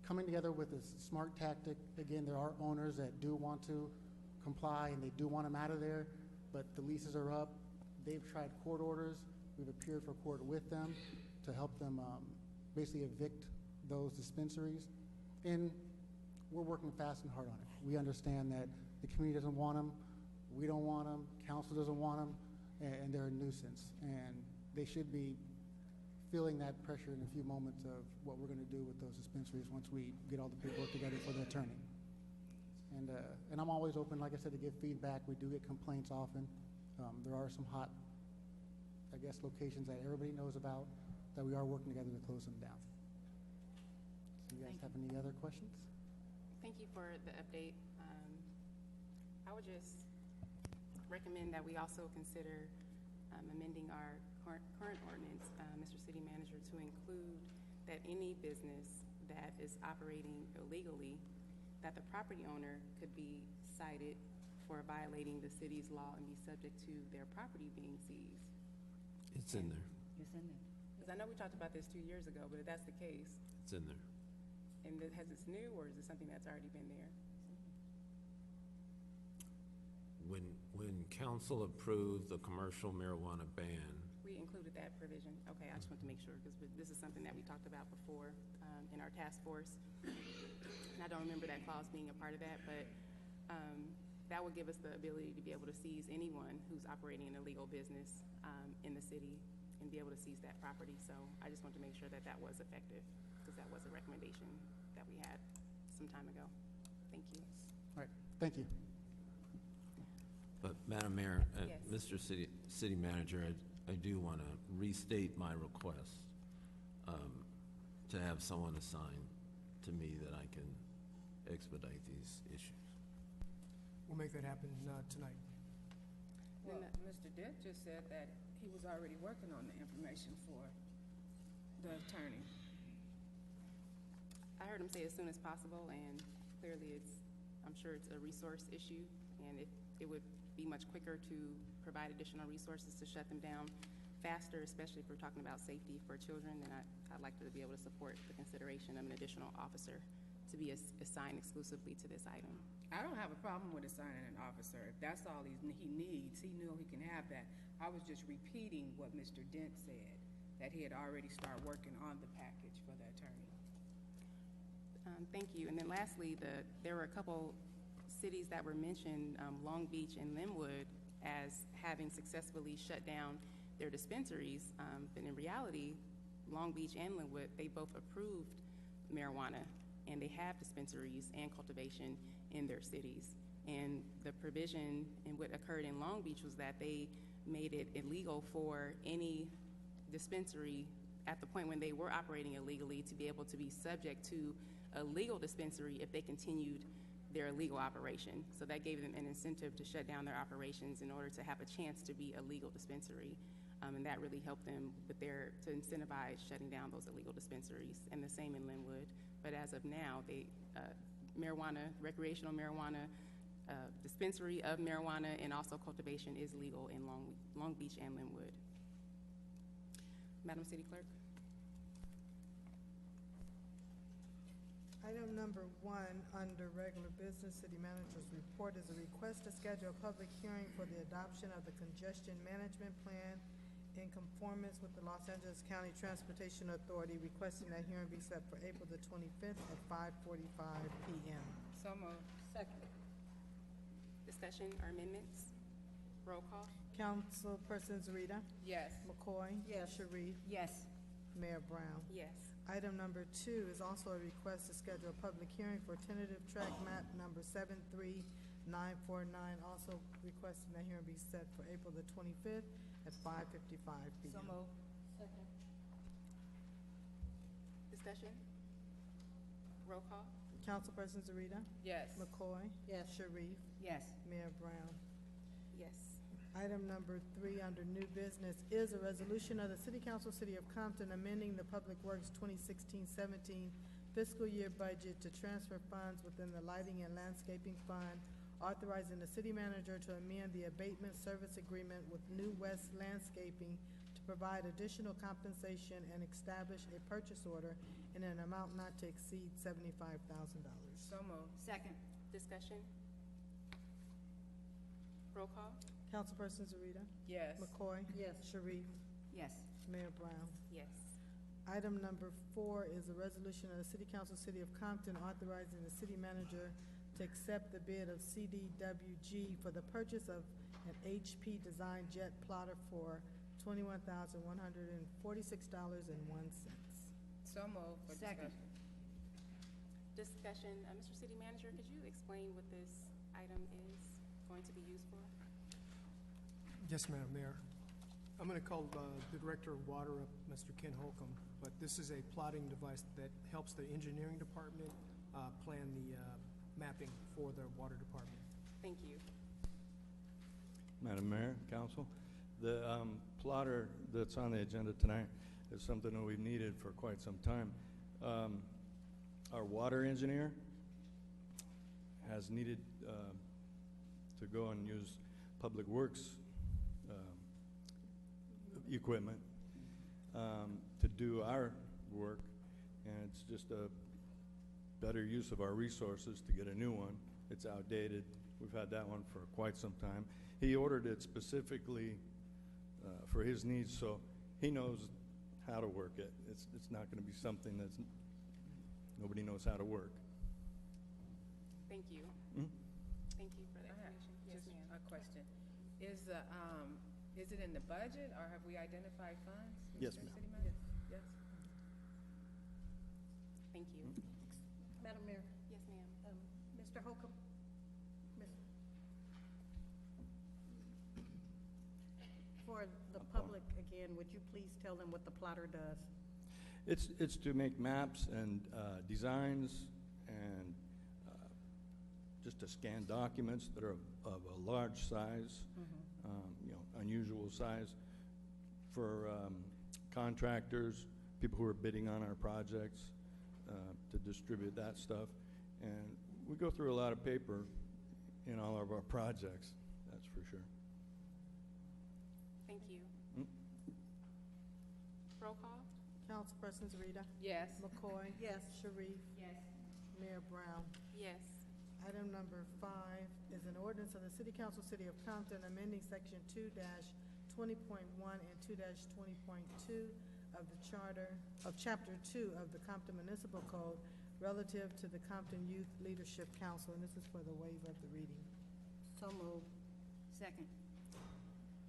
coming together with a smart tactic. Again, there are owners that do want to comply and they do want them out of there, but the leases are up. They've tried court orders. We've appeared for court with them to help them basically evict those dispensaries. And we're working fast and hard on it. We understand that the community doesn't want them, we don't want them, council doesn't want them, and they're a nuisance. And they should be feeling that pressure in a few moments of what we're going to do with those dispensaries once we get all the paperwork together for the attorney. And I'm always open, like I said, to give feedback. We do get complaints often. There are some hot, I guess, locations that everybody knows about that we are working together to close them down. So you guys have any other questions? Thank you for the update. I would just recommend that we also consider amending our current ordinance, Mr. City Manager, to include that any business that is operating illegally, that the property owner could be cited for violating the city's law and be subject to their property being seized. It's in there. It's in there. Because I know we talked about this 2 years ago, but if that's the case, It's in there. and has it's new, or is it something that's already been there? When council approved the commercial marijuana ban, We included that provision. Okay, I just want to make sure, because this is something that we talked about before in our task force. And I don't remember that clause being a part of that, but that would give us the ability to be able to seize anyone who's operating an illegal business in the city and be able to seize that property. So I just want to make sure that that was effective, because that was a recommendation that we had some time ago. Thank you. All right, thank you. but Madam Mayor, Yes. Mr. City Manager, I do want to restate my request to have someone assigned to me that I can expedite these issues. We'll make that happen tonight. Well, Mr. Dent just said that he was already working on the information for the attorney. I heard him say as soon as possible, and clearly I'm sure it's a resource issue, and it would be much quicker to provide additional resources to shut them down faster, especially if we're talking about safety for children. Then I'd like to be able to support the consideration of an additional officer to be assigned exclusively to this item. I don't have a problem with assigning an officer. If that's all he needs, he knew he can have that. I was just repeating what Mr. Dent said, that he had already started working on the package for the attorney. Thank you. And then lastly, there were a couple cities that were mentioned, Long Beach and Linwood, as having successfully shut down their dispensaries. But in reality, Long Beach and Linwood, they both approved marijuana, and they have dispensaries and cultivation in their cities. And the provision in what occurred in Long Beach was that they made it illegal for any dispensary at the point when they were operating illegally to be able to be subject to a legal dispensary if they continued their illegal operation. So that gave them an incentive to shut down their operations in order to have a chance to be a legal dispensary. And that really helped them with to incentivize shutting down those illegal dispensaries, and the same in Linwood. But as of now, recreational marijuana, dispensary of marijuana, and also cultivation is legal in Long Beach and Linwood. Madam City Clerk. Item number 1 under regular business, City Manager's report, is a request to schedule a public hearing for the adoption of the congestion management plan in conformance with the Los Angeles County Transportation Authority, requesting that hearing be set for April the 25th at 5:45 p.m. So moved. Second. Discussion or amendments? Roll call. Councilperson Zarita. Yes. McCoy. Yes. Sharif. Yes. Mayor Brown. Yes. Item number 2 is also a request to schedule a public hearing for tentative track map number 73949. Also requesting that hearing be set for April the 25th at 5:55 p.m. So moved. Second. Discussion? Roll call? Councilperson Zarita. Yes. McCoy. Yes. Sharif. Yes. Mayor Brown. Yes. Item number 3 under new business is a resolution of the City Council, City of Compton, amending the Public Works 2016-17 fiscal year budget to transfer funds within the Lighting and Landscaping Fund, authorizing the city manager to amend the abatement service agreement with New West Landscaping to provide additional compensation and establish a purchase order in an amount not to exceed $75,000. So moved. Second. Discussion? Roll call? Councilperson Zarita. Yes. McCoy. Yes. Sharif. Yes. Mayor Brown. Yes. Item number 4 is a resolution of the City Council, City of Compton, authorizing the city manager to accept the bid of CDWG for the purchase of an HP Design Jet Plotter for $21,146.01. So moved. For Second. Discussion, Mr. City Manager, could you explain what this item is going to be used for? Yes, Madam Mayor. I'm going to call the Director of Water up, Mr. Ken Holcomb, but this is a plotting device that helps the engineering department plan the mapping for the water department. Thank you. Madam Mayor, Council, the plotter that's on the agenda tonight is something that we've needed for quite some time. Our water engineer has needed to go and use Public Works equipment to do our work, and it's just a better use of our resources to get a new one. It's outdated. We've had that one for quite some time. He ordered it specifically for his needs, so he knows how to work it. It's not going to be something that's nobody knows how to work. Thank you. Thank you for the I have explanation. Yes, just ma'am. a question. Is it in the budget, or have we identified funds? Yes, Mr. ma'am. City Manager? Yes. Thank you. Madam Mayor, Yes, ma'am. Mr. Holcomb, for the public, again, would you please tell them what the plotter does? It's to make maps and designs and just to scan documents that are of a large size, unusual size for contractors, people who are bidding on our projects, to distribute that stuff. And we go through a lot of paper in all of our projects, that's for sure. Thank you. Roll call? Councilperson Zarita. Yes. McCoy. Yes. Sharif. Yes. Mayor Brown. Yes. Item number 5 is an ordinance of the City Council, City of Compton, amending Section 2-20.1 and 2-20.2 of the Charter, of Chapter 2 of the Compton Municipal Code relative to the Compton Youth Leadership Council, and this is for the waiver of the reading. So moved. Second.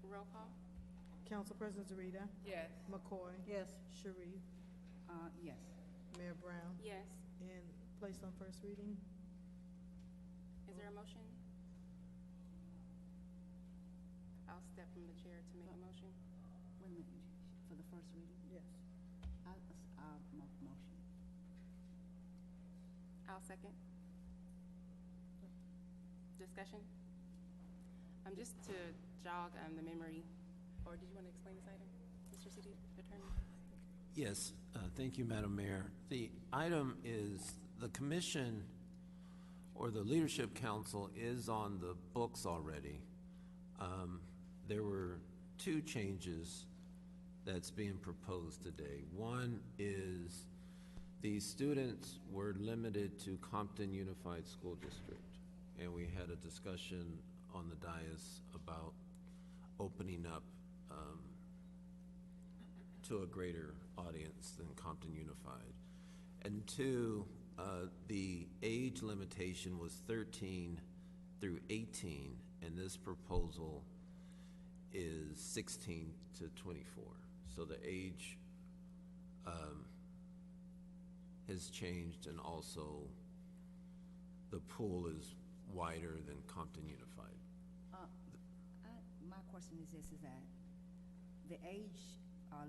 Roll call? Councilperson Zarita. Yes. McCoy. Yes. Sharif. Yes. Mayor Brown. Yes. And placed on first reading. Is there a motion? I'll step from the chair to make a motion. Wait a minute, for the first reading? Yes. Motion. I'll second. Discussion? Just to jog the memory, or did you want to explain this item, Mr. City Attorney? Yes, thank you, Madam Mayor. The item is the commission or the Leadership Council is on the books already. There were 2 changes that's being proposed today. One is the students were limited to Compton Unified School District, and we had a discussion on the dais about opening up to a greater audience than Compton Unified. And 2, the age limitation was 13 through 18, and this proposal is 16 to 24. So the age has changed, and also the pool is wider than Compton Unified. My question is this, is that the age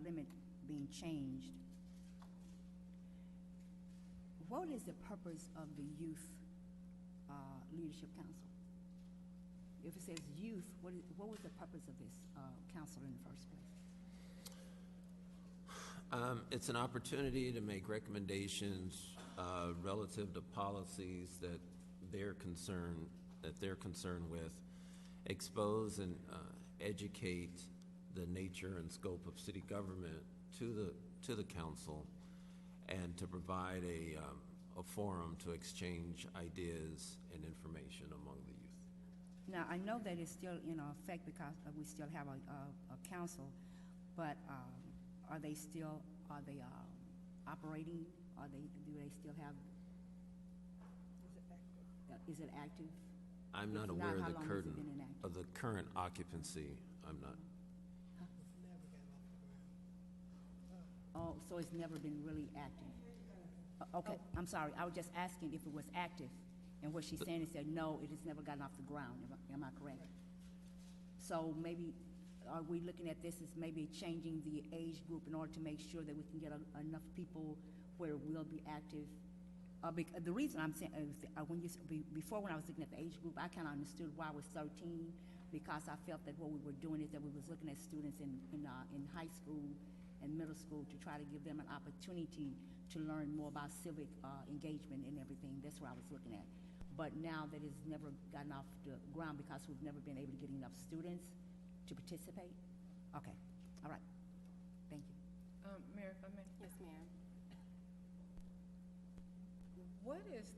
limit being changed, what is the purpose of the Youth Leadership Council? If it says youth, what was the purpose of this council in the first place? It's an opportunity to make recommendations relative to policies that they're concerned with, expose and educate the nature and scope of city government to the council, and to provide a forum to exchange ideas and information among the youth. Now, I know that it's still in effect because we still have a council, but are they operating? Do they still have? Is it active? I'm not If aware how of long has it been inactive? of the current occupancy. I'm not. Oh, so it's never been really active? Okay, I'm sorry. I was just asking if it was active, and what she's saying is that no, it has never gotten off the ground. Am I correct? So maybe, are we looking at this as maybe changing the age group in order to make sure that we can get enough people where it will be active? The reason I'm saying, before when I was looking at the age group, I kind of understood why it was 13, because I felt that what we were doing is that we was looking at students in high school and middle school to try to give them an opportunity to learn more about civic engagement and everything. That's what I was looking at. But now that it's never gotten off the ground because we've never been able to get enough students to participate? Okay, all right, thank you. Mayor, if I may? Yes, ma'am. What is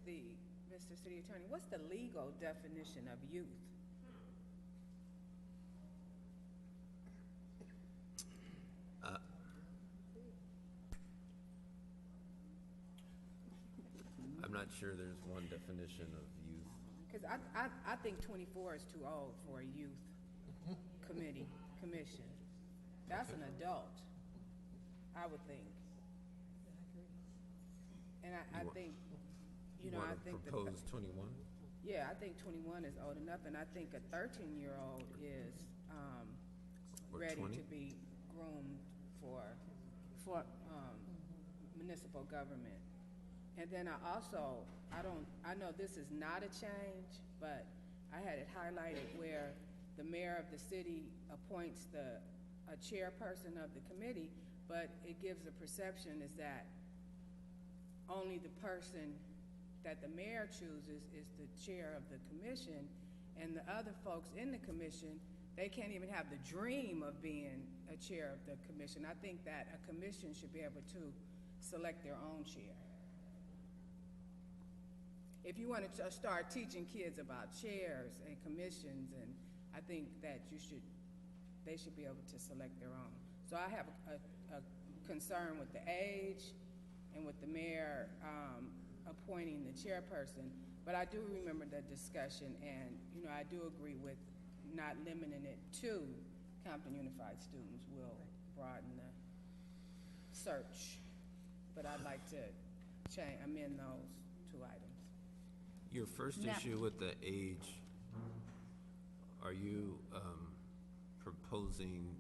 Mr. City Attorney, what's the legal definition of youth? I'm not sure there's one definition of youth. Because I think 24 is too old for a youth commission. That's an adult, I would think. And I think, You I want to think propose 21? Yeah, I think 21 is old enough, and I think a 13-year-old is Or ready 20? to be groomed for municipal government. And then I know this is not a change, but I had it highlighted where the mayor of the city appoints a chairperson of the committee, but it gives a perception is that only the person that the mayor chooses is the chair of the commission, and the other folks in the commission, they can't even have the dream of being a chair of the commission. I think that a commission should be able to select their own chair. If you want to start teaching kids about chairs and commissions, and I think that they should be able to select their own. So I have a concern with the age and with the mayor appointing the chairperson, but I do remember the discussion, and I do agree with not limiting it to Compton Unified students will broaden the search, but I'd like to amend those two items. Your first Now- issue with the age, are you proposing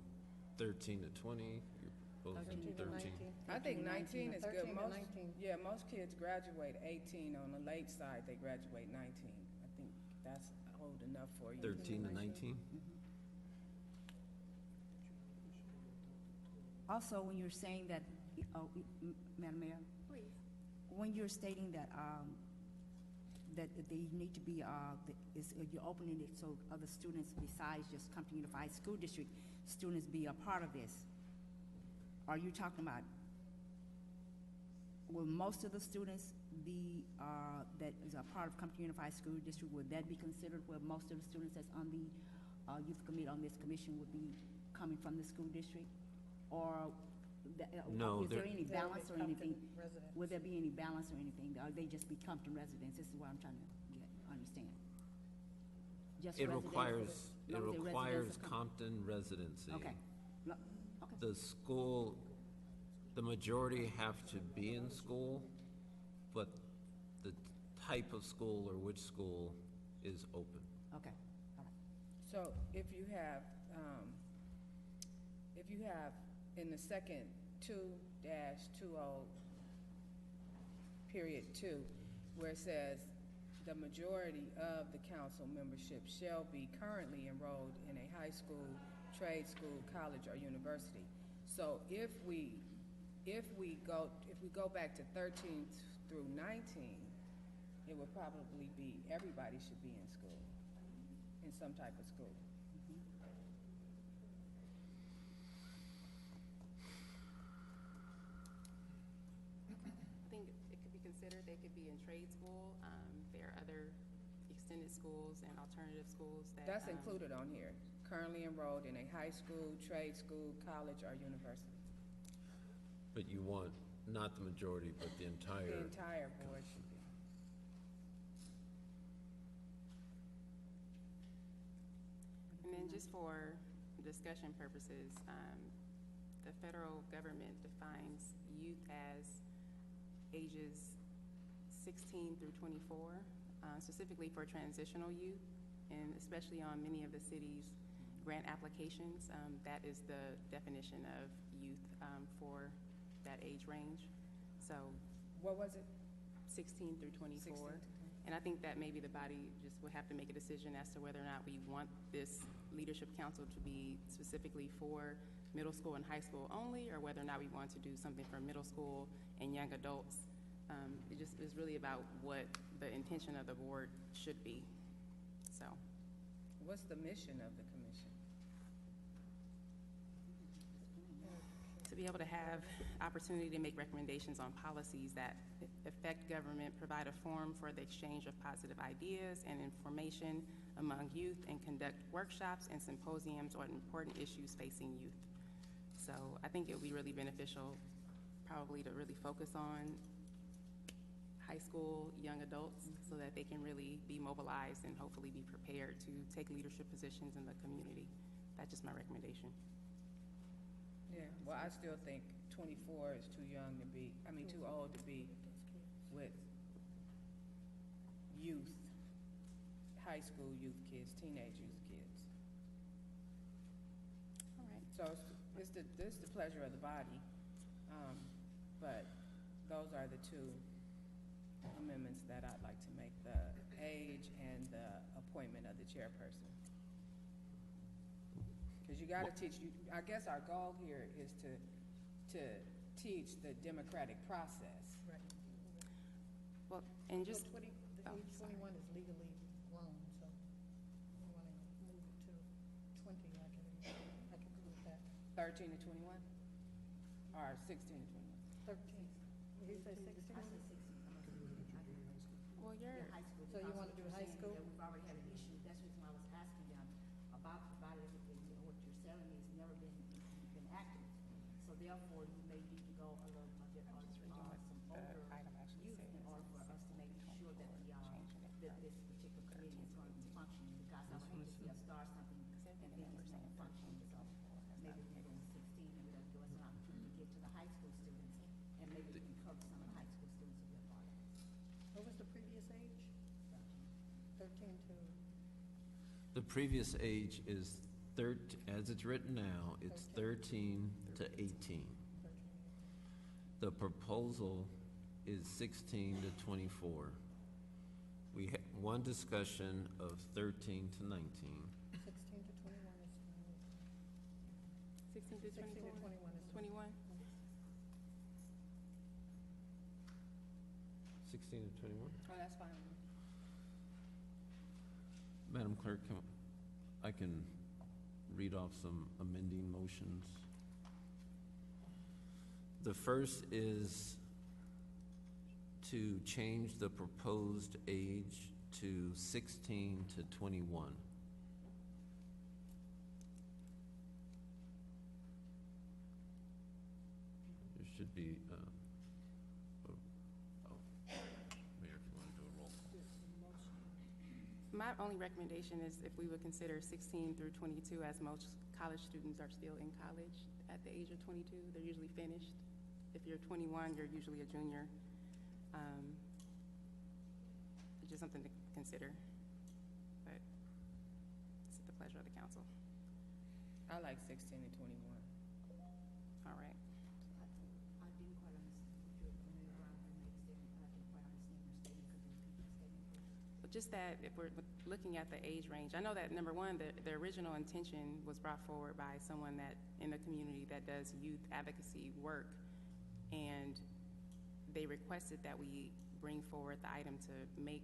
13 to 20? You're proposing 13? I think 19 is good. 13 to 19. Most kids graduate 18. On the late side, they graduate 19. I think that's old enough for you. 13 to 19? Also, when you're saying that, Madam Mayor? Please. When you're stating that, that they need to be, you're opening it so other students besides just Compton Unified School District, students be a part of this. Are you talking about, will most of the students be, that is a part of Compton Unified School District, would that be considered where most of the students that's on the youth committee, on this commission would be coming from the school district? Or No, is there they're- any balance or anything? residents. Would there be any balance or anything? Or they just be Compton residents? This is what I'm trying to understand. Just It residents? requires, As long as they're residents of Compton residency. Okay. The school, the majority have to be in school, but the type of school or which school is open. Okay, all right. So if you have in the second 2-20 period 2, where it says the majority of the council membership shall be currently enrolled in a high school, trade school, college, or university. So if we go back to 13 through 19, it would probably be everybody should be in school, in some type of school. I think it could be considered, they could be in trade school. There are other extended schools and alternative schools that. That's included on here. Currently enrolled in a high school, trade school, college, or university. But you want not the majority, but the entire. The entire board should be. And then just for discussion purposes, the federal government defines youth as ages 16 through 24, specifically for transitional youth, and especially on many of the city's grant applications, that is the definition of youth for that age range. So. What was it? 16 through 24. 16 to 24. And I think that maybe the body just would have to make a decision as to whether or not we want this leadership council to be specifically for middle school and high school only, or whether or not we want to do something for middle school and young adults. It just is really about what the intention of the board should be. So. What's the mission of the commission? To be able to have opportunity to make recommendations on policies that affect government, provide a forum for the exchange of positive ideas and information among youth, and conduct workshops and symposiums on important issues facing youth. So I think it would be really beneficial probably to really focus on high school young adults so that they can really be mobilized and hopefully be prepared to take leadership positions in the community. That's just my recommendation. Yeah, well, I still think 24 is too young to be, too old to be with youth, high school youth kids, teenage youth kids. All right. So it's the pleasure of the body, but those are the two amendments that I'd like to make, the age and the appointment of the chairperson. Because you got to teach, I guess our goal here is to teach the democratic process. Right. Well, and just. Well, age 21 is legally grown, so we want to move it to 20, I can agree with that. 13 to 21? Or 16 to 21? 13. Did you say 16? I said 16. Well, you're. High school. So you want to do high school? That we've already had an issue. That's the reason why I was asking them about everything. You know, what you're selling me has never been active. So therefore, you may need to go a little bit on some older youth in order for us to make sure that that this particular committee is going to be functioning. Because I don't want to see us start something and then it's not functioning. So maybe we can go to 16 and it'll give us an opportunity to get to the high school students, and maybe we can cover some of the high school students who are part of it. What was the previous age? 13 to. The previous age is as it's written now, it's 13 to 18. The proposal is 16 to 24. We had one discussion of 13 to 19. 16 to 21 is. 16 to 16 to 24? 21 is. 21? 16 to 21? Oh, that's fine. Madam Clerk, I can read off some amending motions. The first is to change the proposed age to 16 to 21. There should be, Mayor, if you want to do a roll call. My only recommendation is if we would consider 16 through 22, as most college students are still in college at the age of 22. They're usually finished. If if you're 21, you're usually a junior. It's just something to consider, but it's at the pleasure of the council. I like 16 and 21. All right. I didn't quite understand what you were going to make statement. I didn't quite understand your statement. Could you repeat your statement? But just that if we're looking at the age range, I know that number one, the original intention was brought forward by someone that in the community that does youth advocacy work, and they requested that we bring forward the item to make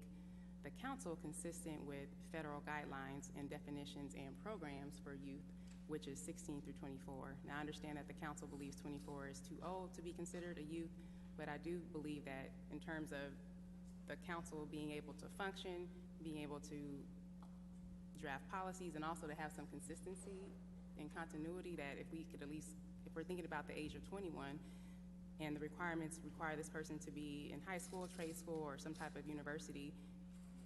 the council consistent with federal guidelines and definitions and programs for youth, which is 16 through 24. Now, I understand that the council believes 24 is too old to be considered a youth, but I do believe that in terms of the council being able to function, being able to draft policies, and also to have some consistency and continuity, that if we could at least, if we're thinking about the age of 21, and the requirements require this person to be in high school, trade school, or some type of university,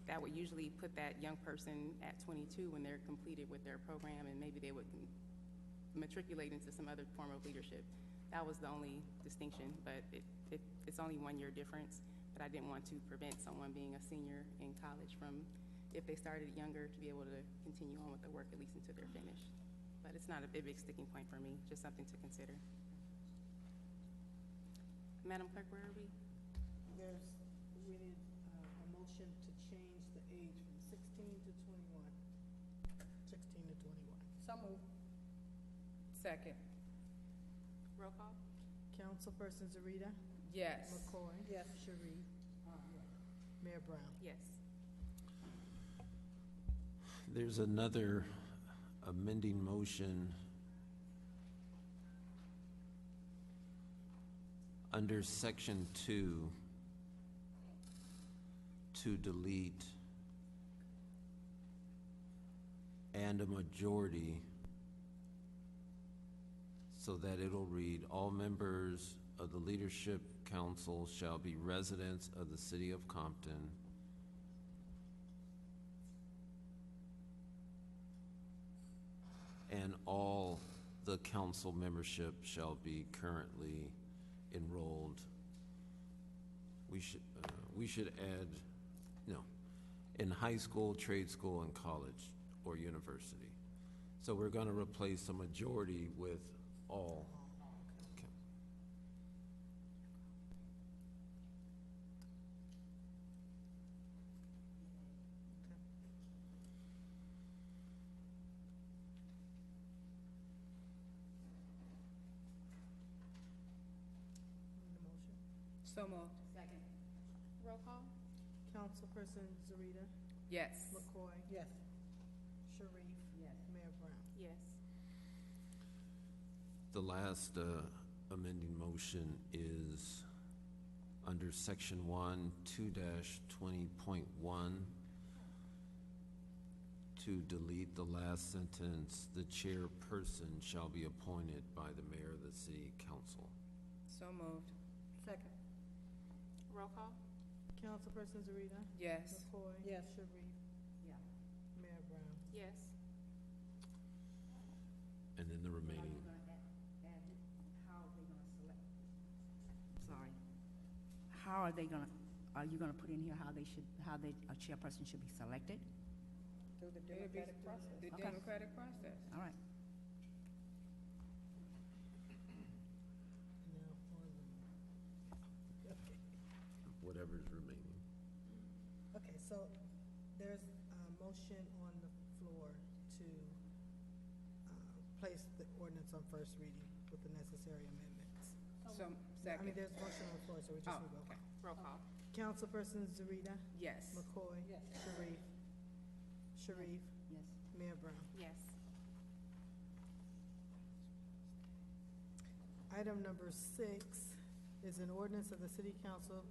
that would usually put that young person at 22 when they're completed with their program, and maybe they would matriculate into some other form of leadership. That was the only distinction, but it's only 1 year difference. But I didn't want to prevent someone being a senior in college from, if they started younger, to be able to continue on with the work at least until they're finished. But it's not a big sticking point for me, just something to consider. Madam Clerk, where are we? We need a motion to change the age from 16 to 21. 16 to 21. So moved. Second. Roll call? Councilperson Zarita. Yes. McCoy. Yes. Sharif. Mayor Brown. Yes. There's another amending motion under section 2 to delete and a majority, so that it'll read, all members of the Leadership Council shall be residents of the city of Compton, and all the council membership shall be currently enrolled. We should add, no, in high school, trade school, and college or university. So we're going to replace a majority with all. Okay. Need a motion? So moved. Second. Roll call? Councilperson Zarita. Yes. McCoy. Yes. Sharif. Yes. Mayor Brown. Yes. The last amending motion is under section 1, 2-20.1, to delete the last sentence, the chairperson shall be appointed by the mayor of the city council. So moved. Second. Roll call? Councilperson Zarita. Yes. McCoy. Yes. Sharif. Yeah. Mayor Brown. Yes. And then the remaining. How are they gonna, are you gonna put in here how a chairperson should be selected? Through the It'll be democratic process. the Okay. democratic process. All right. Now, okay. Whatever's remaining. Okay, so there's a motion on the floor to place the ordinance on first reading with the necessary amendments. So, I second. mean, there's a motion on the floor, so we just Oh, need to okay. Roll call? Councilperson Zarita. Yes. McCoy. Yes. Sharif. Yes. Mayor Brown. Yes. Item number 6 is an ordinance of the City Council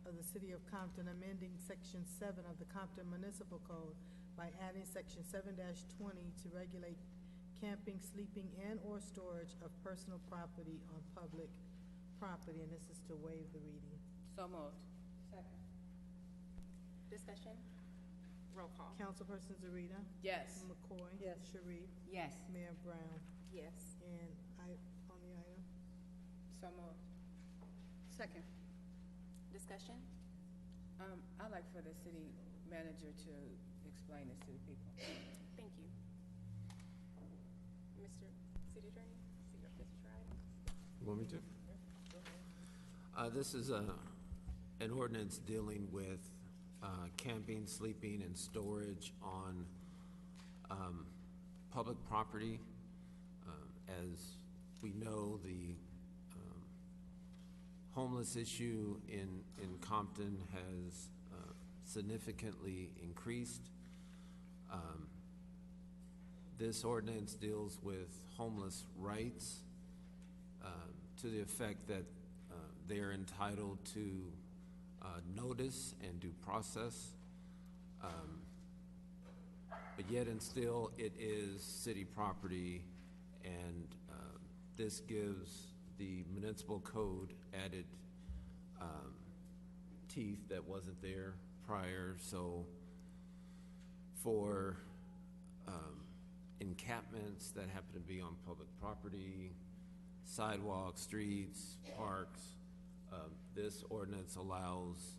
of the City of Compton amending Section 7 of the Compton Municipal Code by adding Section 7-20 to regulate camping, sleeping, and/or storage of personal property on public property, and this is to waive the reading. So moved. Second. Discussion? Roll call? Councilperson Zarita. Yes. McCoy. Yes. Sharif. Yes. Mayor Brown. Yes. And on the item, So moved. Second. Discussion? I'd like for the city manager to explain this to the people. Thank you. Mr. City Attorney, see your signature items. You want me to? This is an ordinance dealing with camping, sleeping, and storage on public property. As we know, the homeless issue in Compton has significantly increased. This ordinance deals with homeless rights to the effect that they are entitled to notice and due process, but yet and still it is city property, and this gives the municipal code added teeth that wasn't there prior. So for encampments that happen to be on public property, sidewalks, streets, parks, this ordinance allows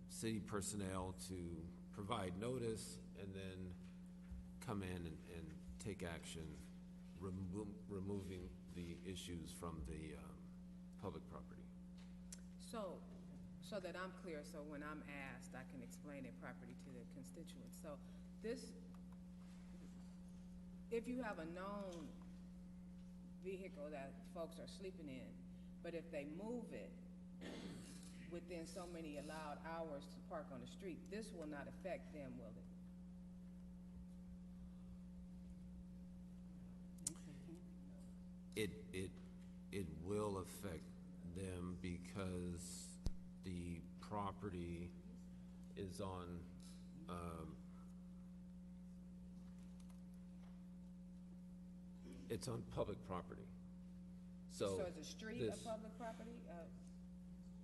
city personnel to provide notice and then come in and take action, removing the issues from the public property. So that I'm clear, so when I'm asked, I can explain it properly to the constituents. So this, if you have a known vehicle that folks are sleeping in, but if they move it within so many allowed hours to park on the street, this will not affect them, will it? It will affect them because the property is on it's on public property. So is a street a public property?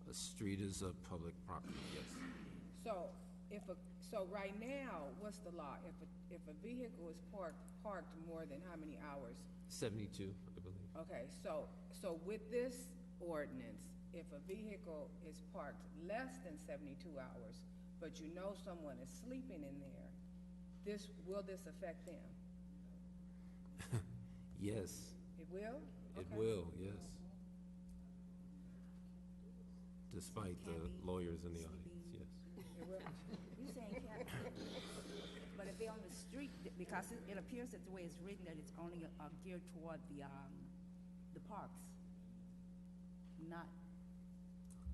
A street is a public property, yes. So so right now, what's the law? If a vehicle is parked more than how many hours? 72, I believe. Okay, so with this ordinance, if a vehicle is parked less than 72 hours, but you know someone is sleeping in there, will this affect them? Yes. It will? It Okay. will, yes. Despite the lawyers in the audience, yes. It will. You're saying but if they're on the street, because it appears that the way it's written that it's only geared toward the parks, not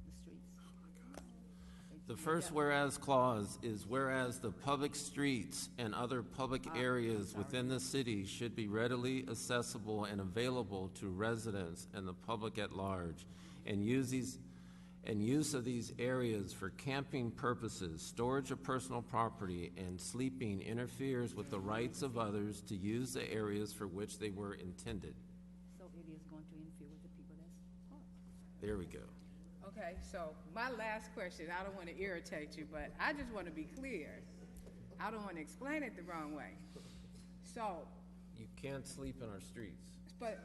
the streets. The first whereas clause is whereas the public streets and other public areas within the city should be readily accessible and available to residents and the public at large, and use of these areas for camping purposes, storage of personal property, and sleeping interferes with the rights of others to use the areas for which they were intended. So it is going to interfere with the people that's parked. There we go. Okay, so my last question, I don't want to irritate you, but I just want to be clear. I don't want to explain it the wrong way. So, You can't sleep in our streets. but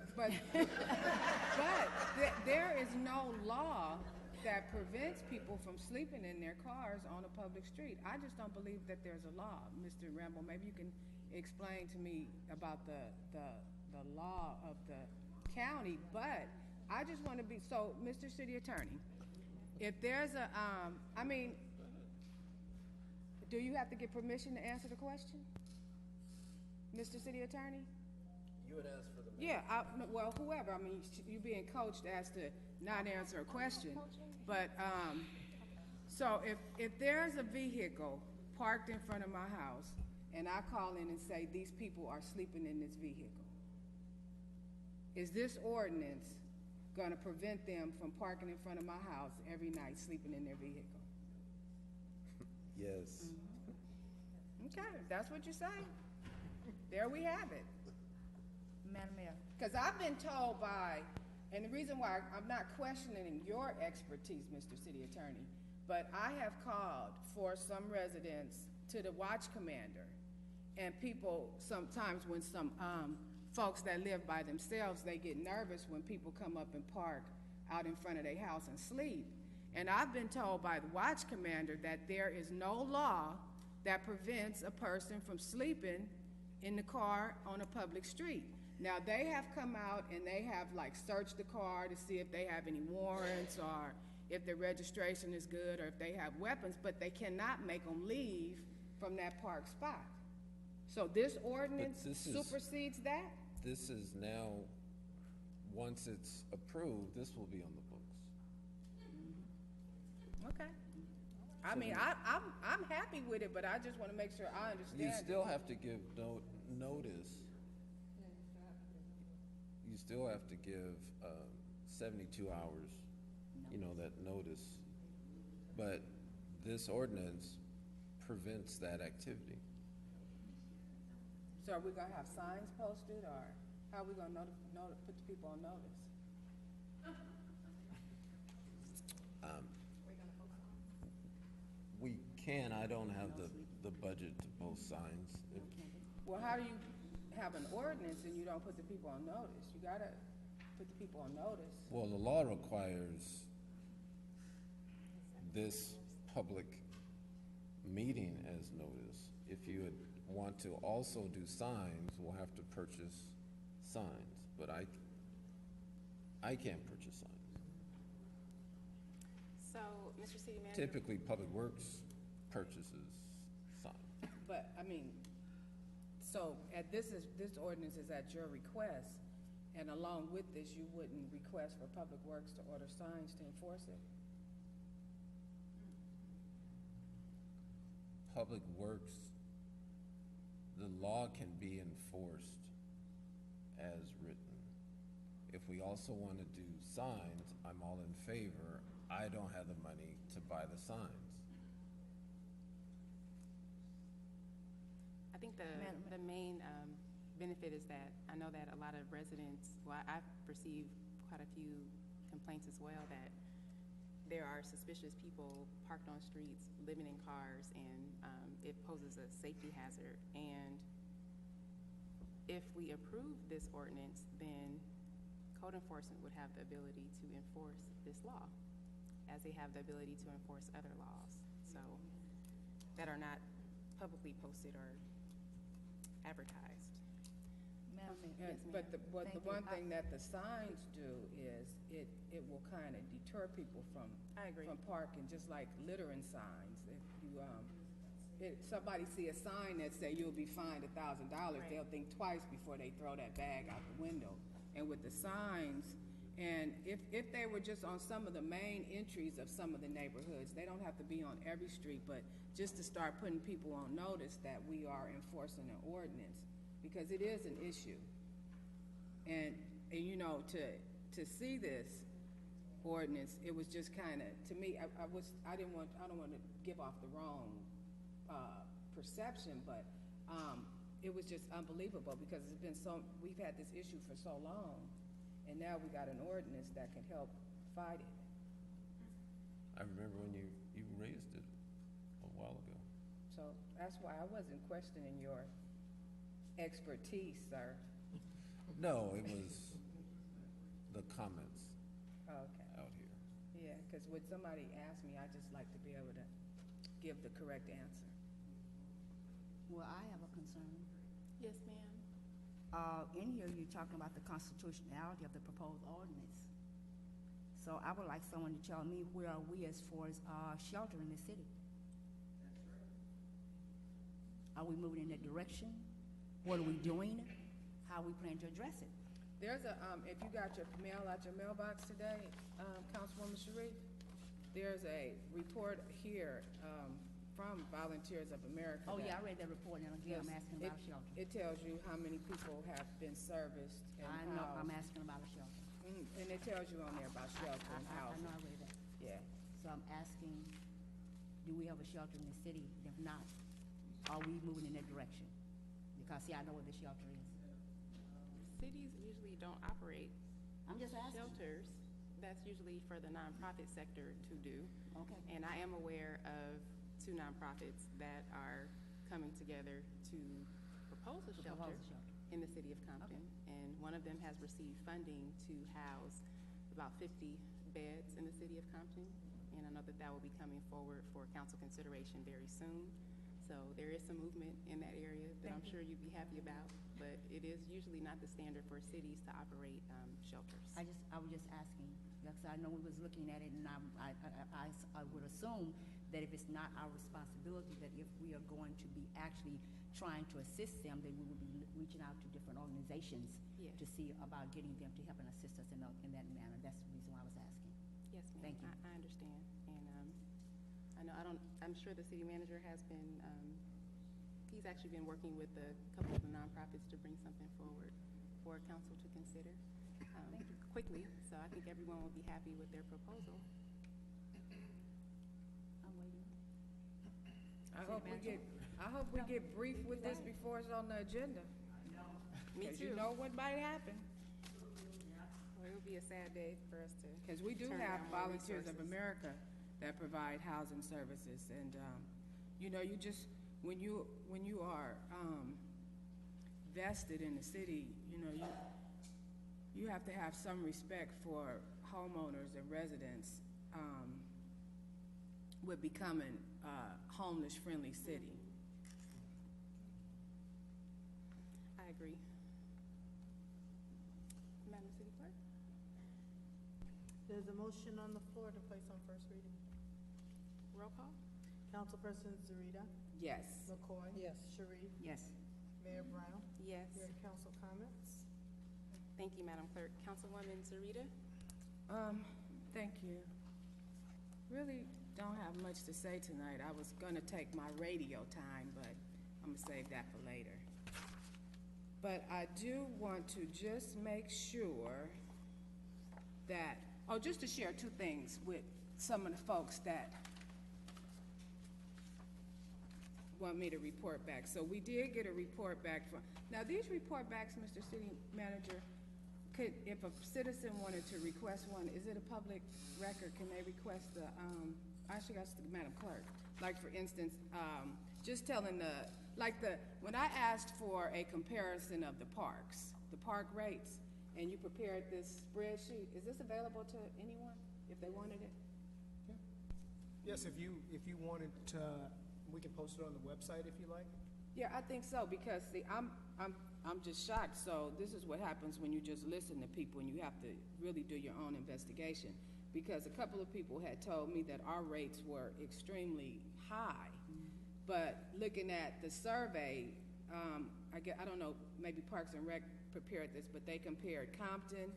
there is no law that prevents people from sleeping in their cars on a public street. I just don't believe that there's a law. Mr. Rambo, maybe you can explain to me about the law of the county, but I just want to be, so, Mr. City Attorney, if there's a, do you have to get permission to answer the question? Mr. City Attorney? You would ask for the... Yeah, well, whoever, you being coached as to not answer a question, but, so if there's a vehicle parked in front of my house, and I call in and say, these people are sleeping in this vehicle, is this ordinance gonna prevent them from parking in front of my house every night, sleeping in their vehicle? Yes. Okay, if that's what you say, there we have it. Madam Mayor. Because I've been told by, and the reason why I'm not questioning your expertise, Mr. City Attorney, but I have called for some residents to the watch commander, and people sometimes when some folks that live by themselves, they get nervous when people come up and park out in front of their house and sleep. And I've been told by the watch commander that there is no law that prevents a person from sleeping in the car on a public street. Now, they have come out and they have like searched the car to see if they have any warrants or if their registration is good or if they have weapons, but they cannot make them leave from that park spot. So this ordinance supersedes that? This is now, once it's approved, this will be on the books. Okay. I mean, I'm happy with it, but I just want to make sure I understand. You still have to give notice. You still have to give 72 hours, you know, that notice. But this ordinance prevents that activity. So are we gonna have signs posted, or how are we gonna put the people on notice? We can, I don't have the budget to post signs. Well, how do you have an ordinance and you don't put the people on notice? You gotta put the people on notice. Well, the law requires this public meeting as notice. If you would want to also do signs, we'll have to purchase signs, but I can't purchase signs. So, Mr. City Manager. Typically, Public Works purchases signs. But, I mean, so this ordinance is at your request, and along with this, you wouldn't request for Public Works to order signs to enforce it? Public Works, the law can be enforced as written. If we also want to do signs, I'm all in favor. I don't have the money to buy the signs. I think the main benefit is that I know that a lot of residents, well, I've received quite a few complaints as well that there are suspicious people parked on streets, living in cars, and it poses a safety hazard. And if we approve this ordinance, then code enforcement would have the ability to enforce this law, as they have the ability to enforce other laws, so that are not publicly posted or advertised. Yes, but the one thing that the signs do is it will kind of deter people from parking, just like littering signs. If you if somebody see a sign that say you'll be fined $1,000, they'll think twice before they throw that bag out the window. And with the signs, and if they were just on some of the main entries of some of the neighborhoods, they don't have to be on every street, but just to start putting people on notice that we are enforcing an ordinance, because it is an issue. And you know, to see this ordinance, it was just kind of, to me, I don't want to give off the wrong perception, but it was just unbelievable, because we've had this issue for so long, and now we got an ordinance that can help fight it. I remember when you raised it a while ago. So that's why I wasn't questioning your expertise, sir. No, it was the comments out here. Yeah, because when somebody asks me, I just like to be able to give the correct answer. Well, I have a concern. Yes, ma'am. In here, you're talking about the constitutionality of the proposed ordinance. So I would like someone to tell me, where are we as far as shelter in the city? Are we moving in that direction? What are we doing? How we plan to address it? There's a, if you got your mail out your mailbox today, Councilwoman Sharif, there's a report here from Volunteers of America. Oh, yeah, I read that report, and again, I'm asking about a shelter. It tells you how many people have been serviced and I know, housed. I'm asking about a shelter. And it tells you on there about shelter and I housing. know I read that. Yeah. So I'm asking, do we have a shelter in the city? If not, are we moving in that direction? Because, see, I know what the shelter is. Cities usually don't operate I'm just asking. shelters. That's usually for the nonprofit sector to do. Okay. And I am aware of 2 nonprofits that are coming together to propose a shelter. in the city of Compton. And one of them has received funding to house about 50 beds in the city of Compton. And I know that that will be coming forward for council consideration very soon. So there is some movement in that area that I'm sure you'd be happy about, but it is usually not the standard for cities to operate shelters. I was just asking, because I know we was looking at it, and I would assume that if it's not our responsibility, that if we are going to be actually trying to assist them, then we will be reaching out to different organizations Yes. to see about getting them to help and assist us in that manner. That's the reason why I was asking. Yes, ma'am. Thank you. I understand. And I'm sure the city manager has been, he's actually been working with a couple of the nonprofits to bring something forward for council to consider quickly. So I think everyone will be happy with their proposal. I'm waiting. I hope we get brief with this before it's on the agenda. Me Because too. you know what might happen. Well, it would be a sad day for us to. Because we do turn have down more Volunteers of resources. America that provide housing services, and you know, you just when you are vested in the city, you know, you have to have some respect for homeowners and residents with becoming a homeless-friendly city. I agree. Madam City Clerk? There's a motion on the floor to place on first reading. Roll call? Councilperson Zarita. Yes. McCoy. Yes. Sharif. Yes. Mayor Brown. Yes. Your council comments. Thank you, Madam Clerk. Councilwoman Zarita? Thank you. Really don't have much to say tonight. I was gonna take my radio time, but I'm gonna save that for later. But I do want to just make sure that, just to share two things with some of the folks that want me to report back. So we did get a report back from, now these report backs, Mr. City Manager, if a citizen wanted to request one, is it a public record? Can they request the, I should ask the Madam Clerk. Like for instance, just telling when I asked for a comparison of the parks, the park rates, and you prepared this spreadsheet, is this available to anyone if they wanted it? Yes, if you wanted to, we can post it on the website if you like. Yeah, I think so, because see, I'm just shocked. So this is what happens when you just listen to people and you have to really do your own investigation. Because a couple of people had told me that our rates were extremely high. But looking at the survey, I don't know, maybe Parks and Rec prepared this, but they compared Compton,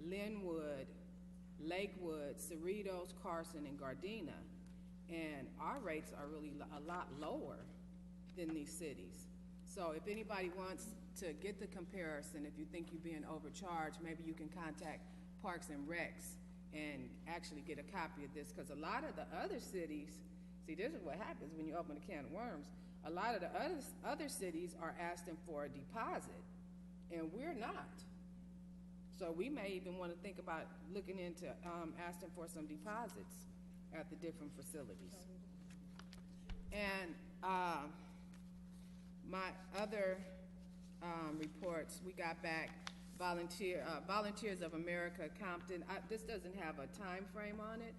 Linwood, Lakewood, Cerritos, Carson, and Gardena. And our rates are really a lot lower than these cities. So if anybody wants to get the comparison, if you think you're being overcharged, maybe you can contact Parks and Recs and actually get a copy of this, because a lot of the other cities, see, this is what happens when you open a can of worms. A lot of the other cities are asking for a deposit, and we're not. So we may even want to think about looking into asking for some deposits at the different facilities. And my other reports, we got back Volunteers of America, Compton. This doesn't have a time frame on it,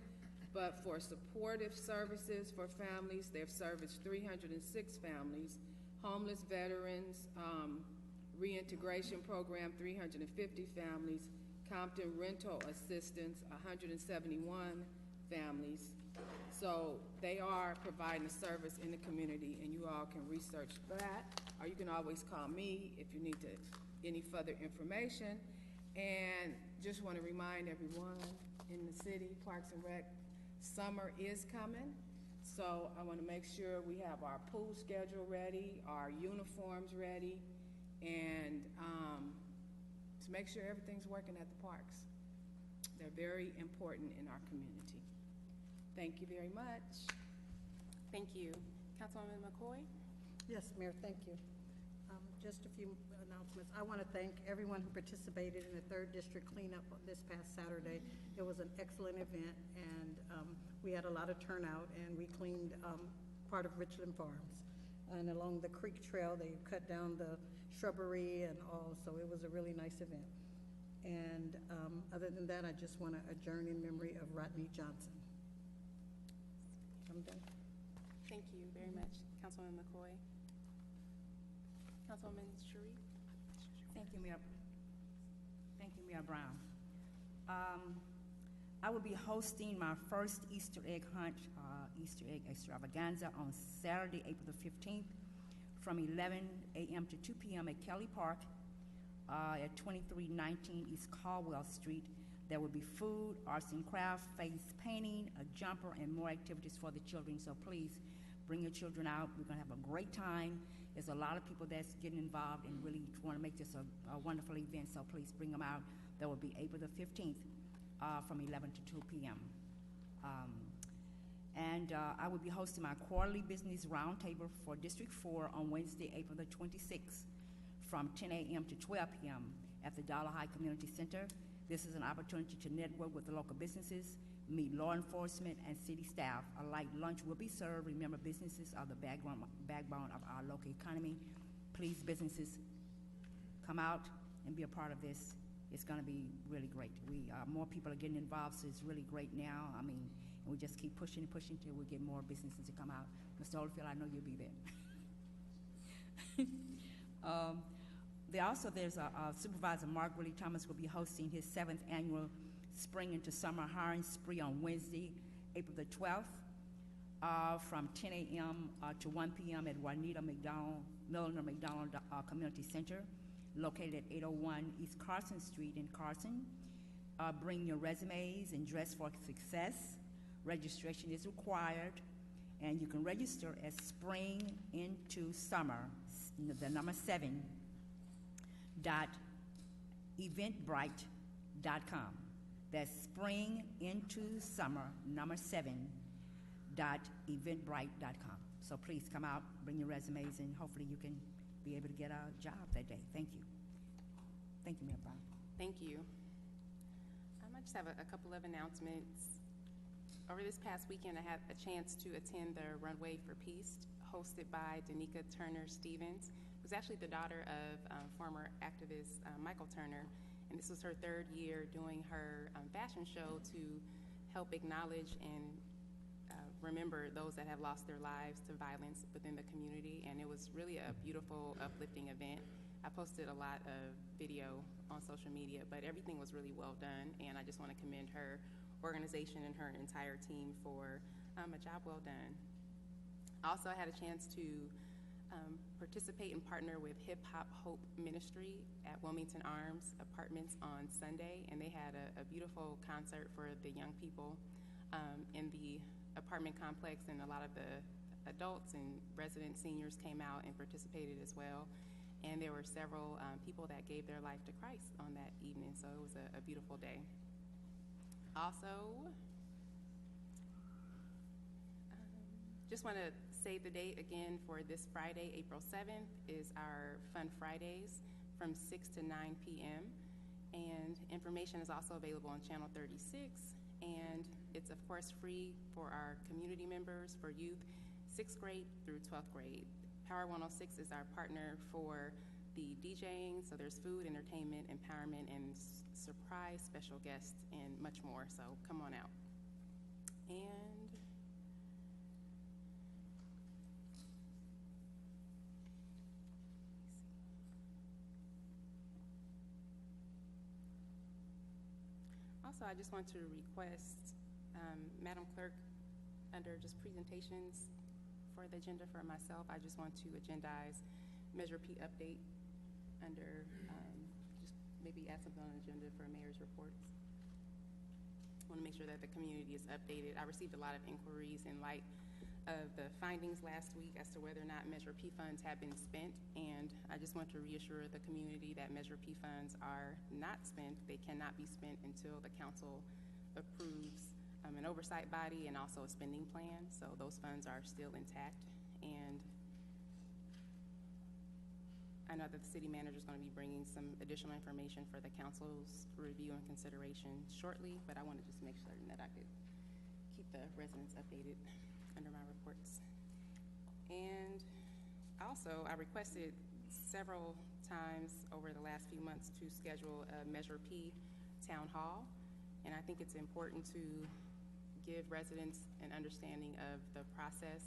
but for supportive services for families, they've serviced 306 families. Homeless veterans, reintegration program, 350 families. Compton rental assistance, 171 families. So they are providing a service in the community, and you all can research that, or you can always call me if you need any further information. And just want to remind everyone in the city, Parks and Rec, summer is coming. So I want to make sure we have our pool schedule ready, our uniforms ready, and to make sure everything's working at the parks. They're very important in our community. Thank you very much. Thank you. Councilwoman McCoy? Yes, Mayor, thank you. Just a few announcements. I want to thank everyone who participated in the 3rd District cleanup this past Saturday. It was an excellent event, and we had a lot of turnout, and we cleaned part of Richland Farms. And along the creek trail, they cut down the shrubbery and all, so it was a really nice event. And other than that, I just want to adjourn in memory of Rodney Johnson. I'm done. Thank you very much, Councilwoman McCoy. Councilwoman Sharif? Thank you, Mayor. Thank you, Mayor Brown. I will be hosting my first Easter egg hunt, Easter egg extravaganza on Saturday, April the 15th from 11 a.m. to 2 p.m. at Kelly Park at 2319 East Caldwell Street. There will be food, arts and crafts, face painting, a jumper, and more activities for the children. So please bring your children out. We're going to have a great time. There's a lot of people that's getting involved and really want to make this a wonderful event. So please bring them out. That will be April the 15th from 11 to 2 p.m. I will be hosting my quarterly business roundtable for District 4 on Wednesday, April the 26th from 10 a.m. to 12 p.m. at the Dollar High Community Center. This is an opportunity to network with the local businesses, meet law enforcement and city staff. A light lunch will be served. Remember, businesses are the backbone of our local economy. Please, businesses, come out and be a part of this. It's going to be really great. More people are getting involved, so it's really great now. I mean, and we just keep pushing and pushing till we get more businesses to come out. Mr. Oldfield, I know you'll be there. There's Supervisor Mark Willie Thomas will be hosting his 7th annual Spring into Summer Hiring Spree on Wednesday, April the 12th, from 10 a.m. To 1 p.m. at Juanita Milner McDonald Community Center, located at 801 East Carson Street in Carson. Bring your resumes and dress for success. Registration is required, and you can register at Spring into Summer, the number 7, .eventbrite.com. That's Spring into Summer, number 7, .eventbrite.com. So please come out, bring your resumes, and hopefully you can be able to get a job that day. Thank you. Thank you, Mayor Brown. Thank you. I just have a couple of announcements. Over this past weekend, I had a chance to attend the Runway for Peace, hosted by Danica Turner Stevens, who's actually the daughter of former activist Michael Turner. And this was her 3rd year doing her fashion show to help acknowledge and remember those that have lost their lives to violence within the community. And it was really a beautiful, uplifting event. I posted a lot of video on social media, but everything was really well done. And I just want to commend her organization and her entire team for a job well done. Also, I had a chance to participate and partner with Hip Hop Hope Ministry at Wilmington Arms Apartments on Sunday, and they had a beautiful concert for the young people in the apartment complex, and a lot of the adults and resident seniors came out and participated as well. And there were several people that gave their life to Christ on that evening, so it was a beautiful day. Also, just want to say the date again for this Friday, April 7th, is our Fun Fridays from 6 to 9 p.m. And information is also available on Channel 36. And it's, of course, free for our community members, for youth, 6th grade through 12th grade. Power 106 is our partner for the DJing, so there's food, entertainment, empowerment, and surprise special guests, and much more, so come on out. And also, I just want to request, Madam Clerk, under just presentations for the agenda for myself, I just want to agendize Measure P update under, just maybe add something on the agenda for mayor's reports. I want to make sure that the community is updated. I received a lot of inquiries in light of the findings last week as to whether or not Measure P funds have been spent, and I just want to reassure the community that Measure P funds are not spent. They cannot be spent until the council approves an oversight body and also a spending plan, so those funds are still intact. And I know that the city manager is going to be bringing some additional information for the council's review and consideration shortly, but I want to just make certain that I could keep the residents updated under my reports. And also, I requested several times over the last few months to schedule a Measure P town hall. And I think it's important to give residents an understanding of the process,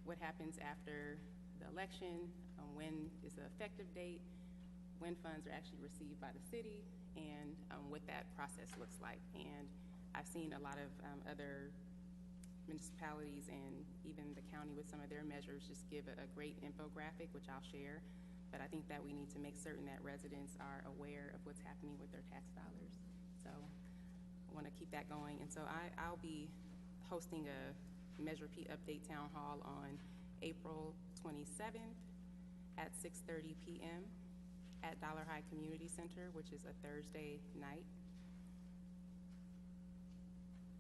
what happens after the election, when is the effective date, when funds are actually received by the city, and what that process looks like. And I've seen a lot of other municipalities and even the county with some of their measures just give a great infographic, which I'll share. But I think that we need to make certain that residents are aware of what's happening with their tax dollars. So I want to keep that going. And so I'll be hosting a Measure P Update Town Hall on April 27th at 6:30 p.m. at Dollar High Community Center, which is a Thursday night.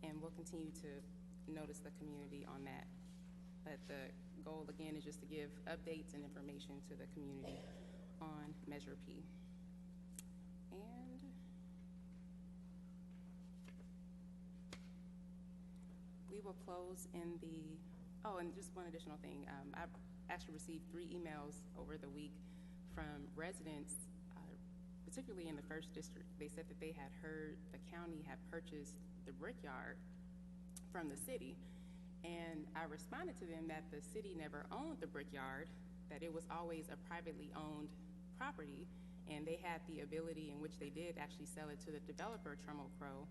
And we'll continue to notice the community on that. But the goal, again, is just to give updates and information to the community on Measure P. And we will close in the, oh, and just one additional thing. I've actually received 3 emails over the week from residents, particularly in the 1st District. They said that they had heard the county had purchased the brickyard from the city, and I responded to them that the city never owned the brickyard, that it was always a privately owned property, and they had the ability in which they did actually sell it to the developer, Trumbull Crow.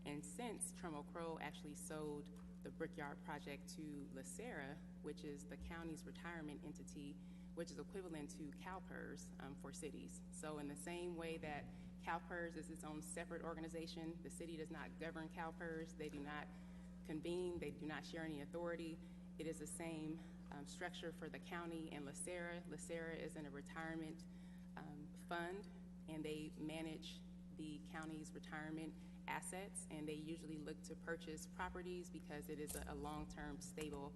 And since Trumbull Crow actually sold the brickyard project to Lacera, which is the county's retirement entity, which is equivalent to CalPERS for cities. So in the same way that CalPERS is its own separate organization, the city does not govern CalPERS. They do not convene. They do not share any authority. It is the same structure for the county and Lacera. Lacera is in a retirement fund, and they manage the county's retirement assets, and they usually look to purchase properties because it is a long-term, stable,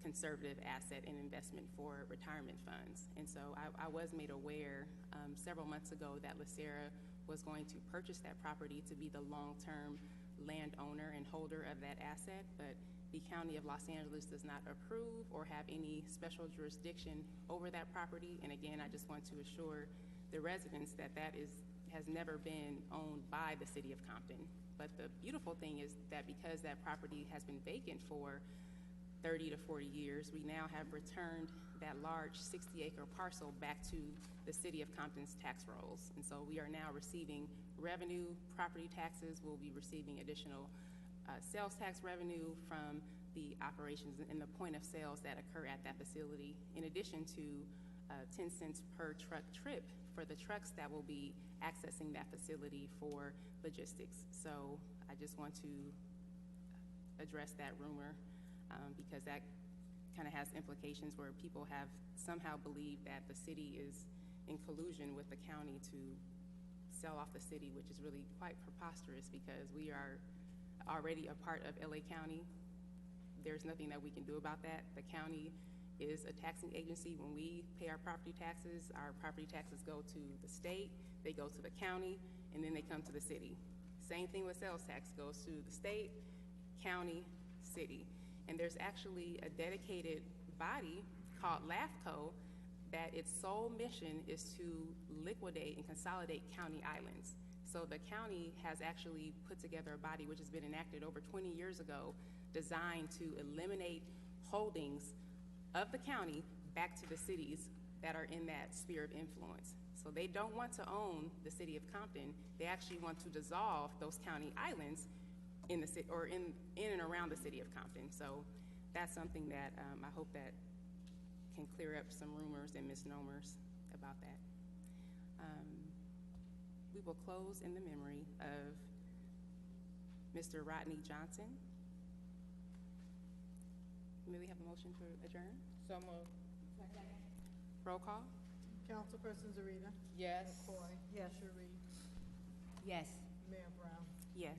conservative asset and investment for retirement funds. And so I was made aware several months ago that Lacera was going to purchase that property to be the long-term landowner and holder of that asset, but the County of Los Angeles does not approve or have any special jurisdiction over that property. And again, I just want to assure the residents that has never been owned by the City of Compton. But the beautiful thing is that because that property has been vacant for 30 to 40 years, we now have returned that large 60-acre parcel back to the City of Compton's tax rolls. And so we are now receiving revenue, property taxes. We'll be receiving additional sales tax revenue from the operations and the point of sales that occur at that facility, in addition to 10 cents per truck trip for the trucks that will be accessing that facility for logistics. So I just want to address that rumor because that kind of has implications where people have somehow believed that the city is in collusion with the county to sell off the city, which is really quite preposterous because we are already a part of LA County. There's nothing that we can do about that. The county is a taxing agency. When we pay our property taxes go to the state, they go to the county, and then they come to the city. Same thing with sales tax, goes to the state, county, city. And there's actually a dedicated body called LAFCO that its sole mission is to liquidate and consolidate county islands. So the county has actually put together a body which has been enacted over 20 years ago, designed to eliminate holdings of the county back to the cities that are in that sphere of influence. So they don't want to own the city of Compton. They actually want to dissolve those county islands in the city or in and around the city of Compton. So that's something that I hope that can clear up some rumors and misnomers about that. We will close in the memory of Mr. Rodney Johnson. May we have a motion to adjourn? So moved. Roll call. Councilperson Zarita. Yes. McCoy. Yes. Sharif. Yes. Mayor Brown. Yes.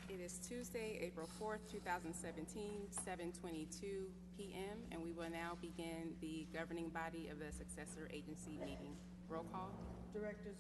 It is Tuesday, April 4th, 2017, 7:22 p.m., and we will now begin the governing body of the successor agency meeting. Roll call. Directors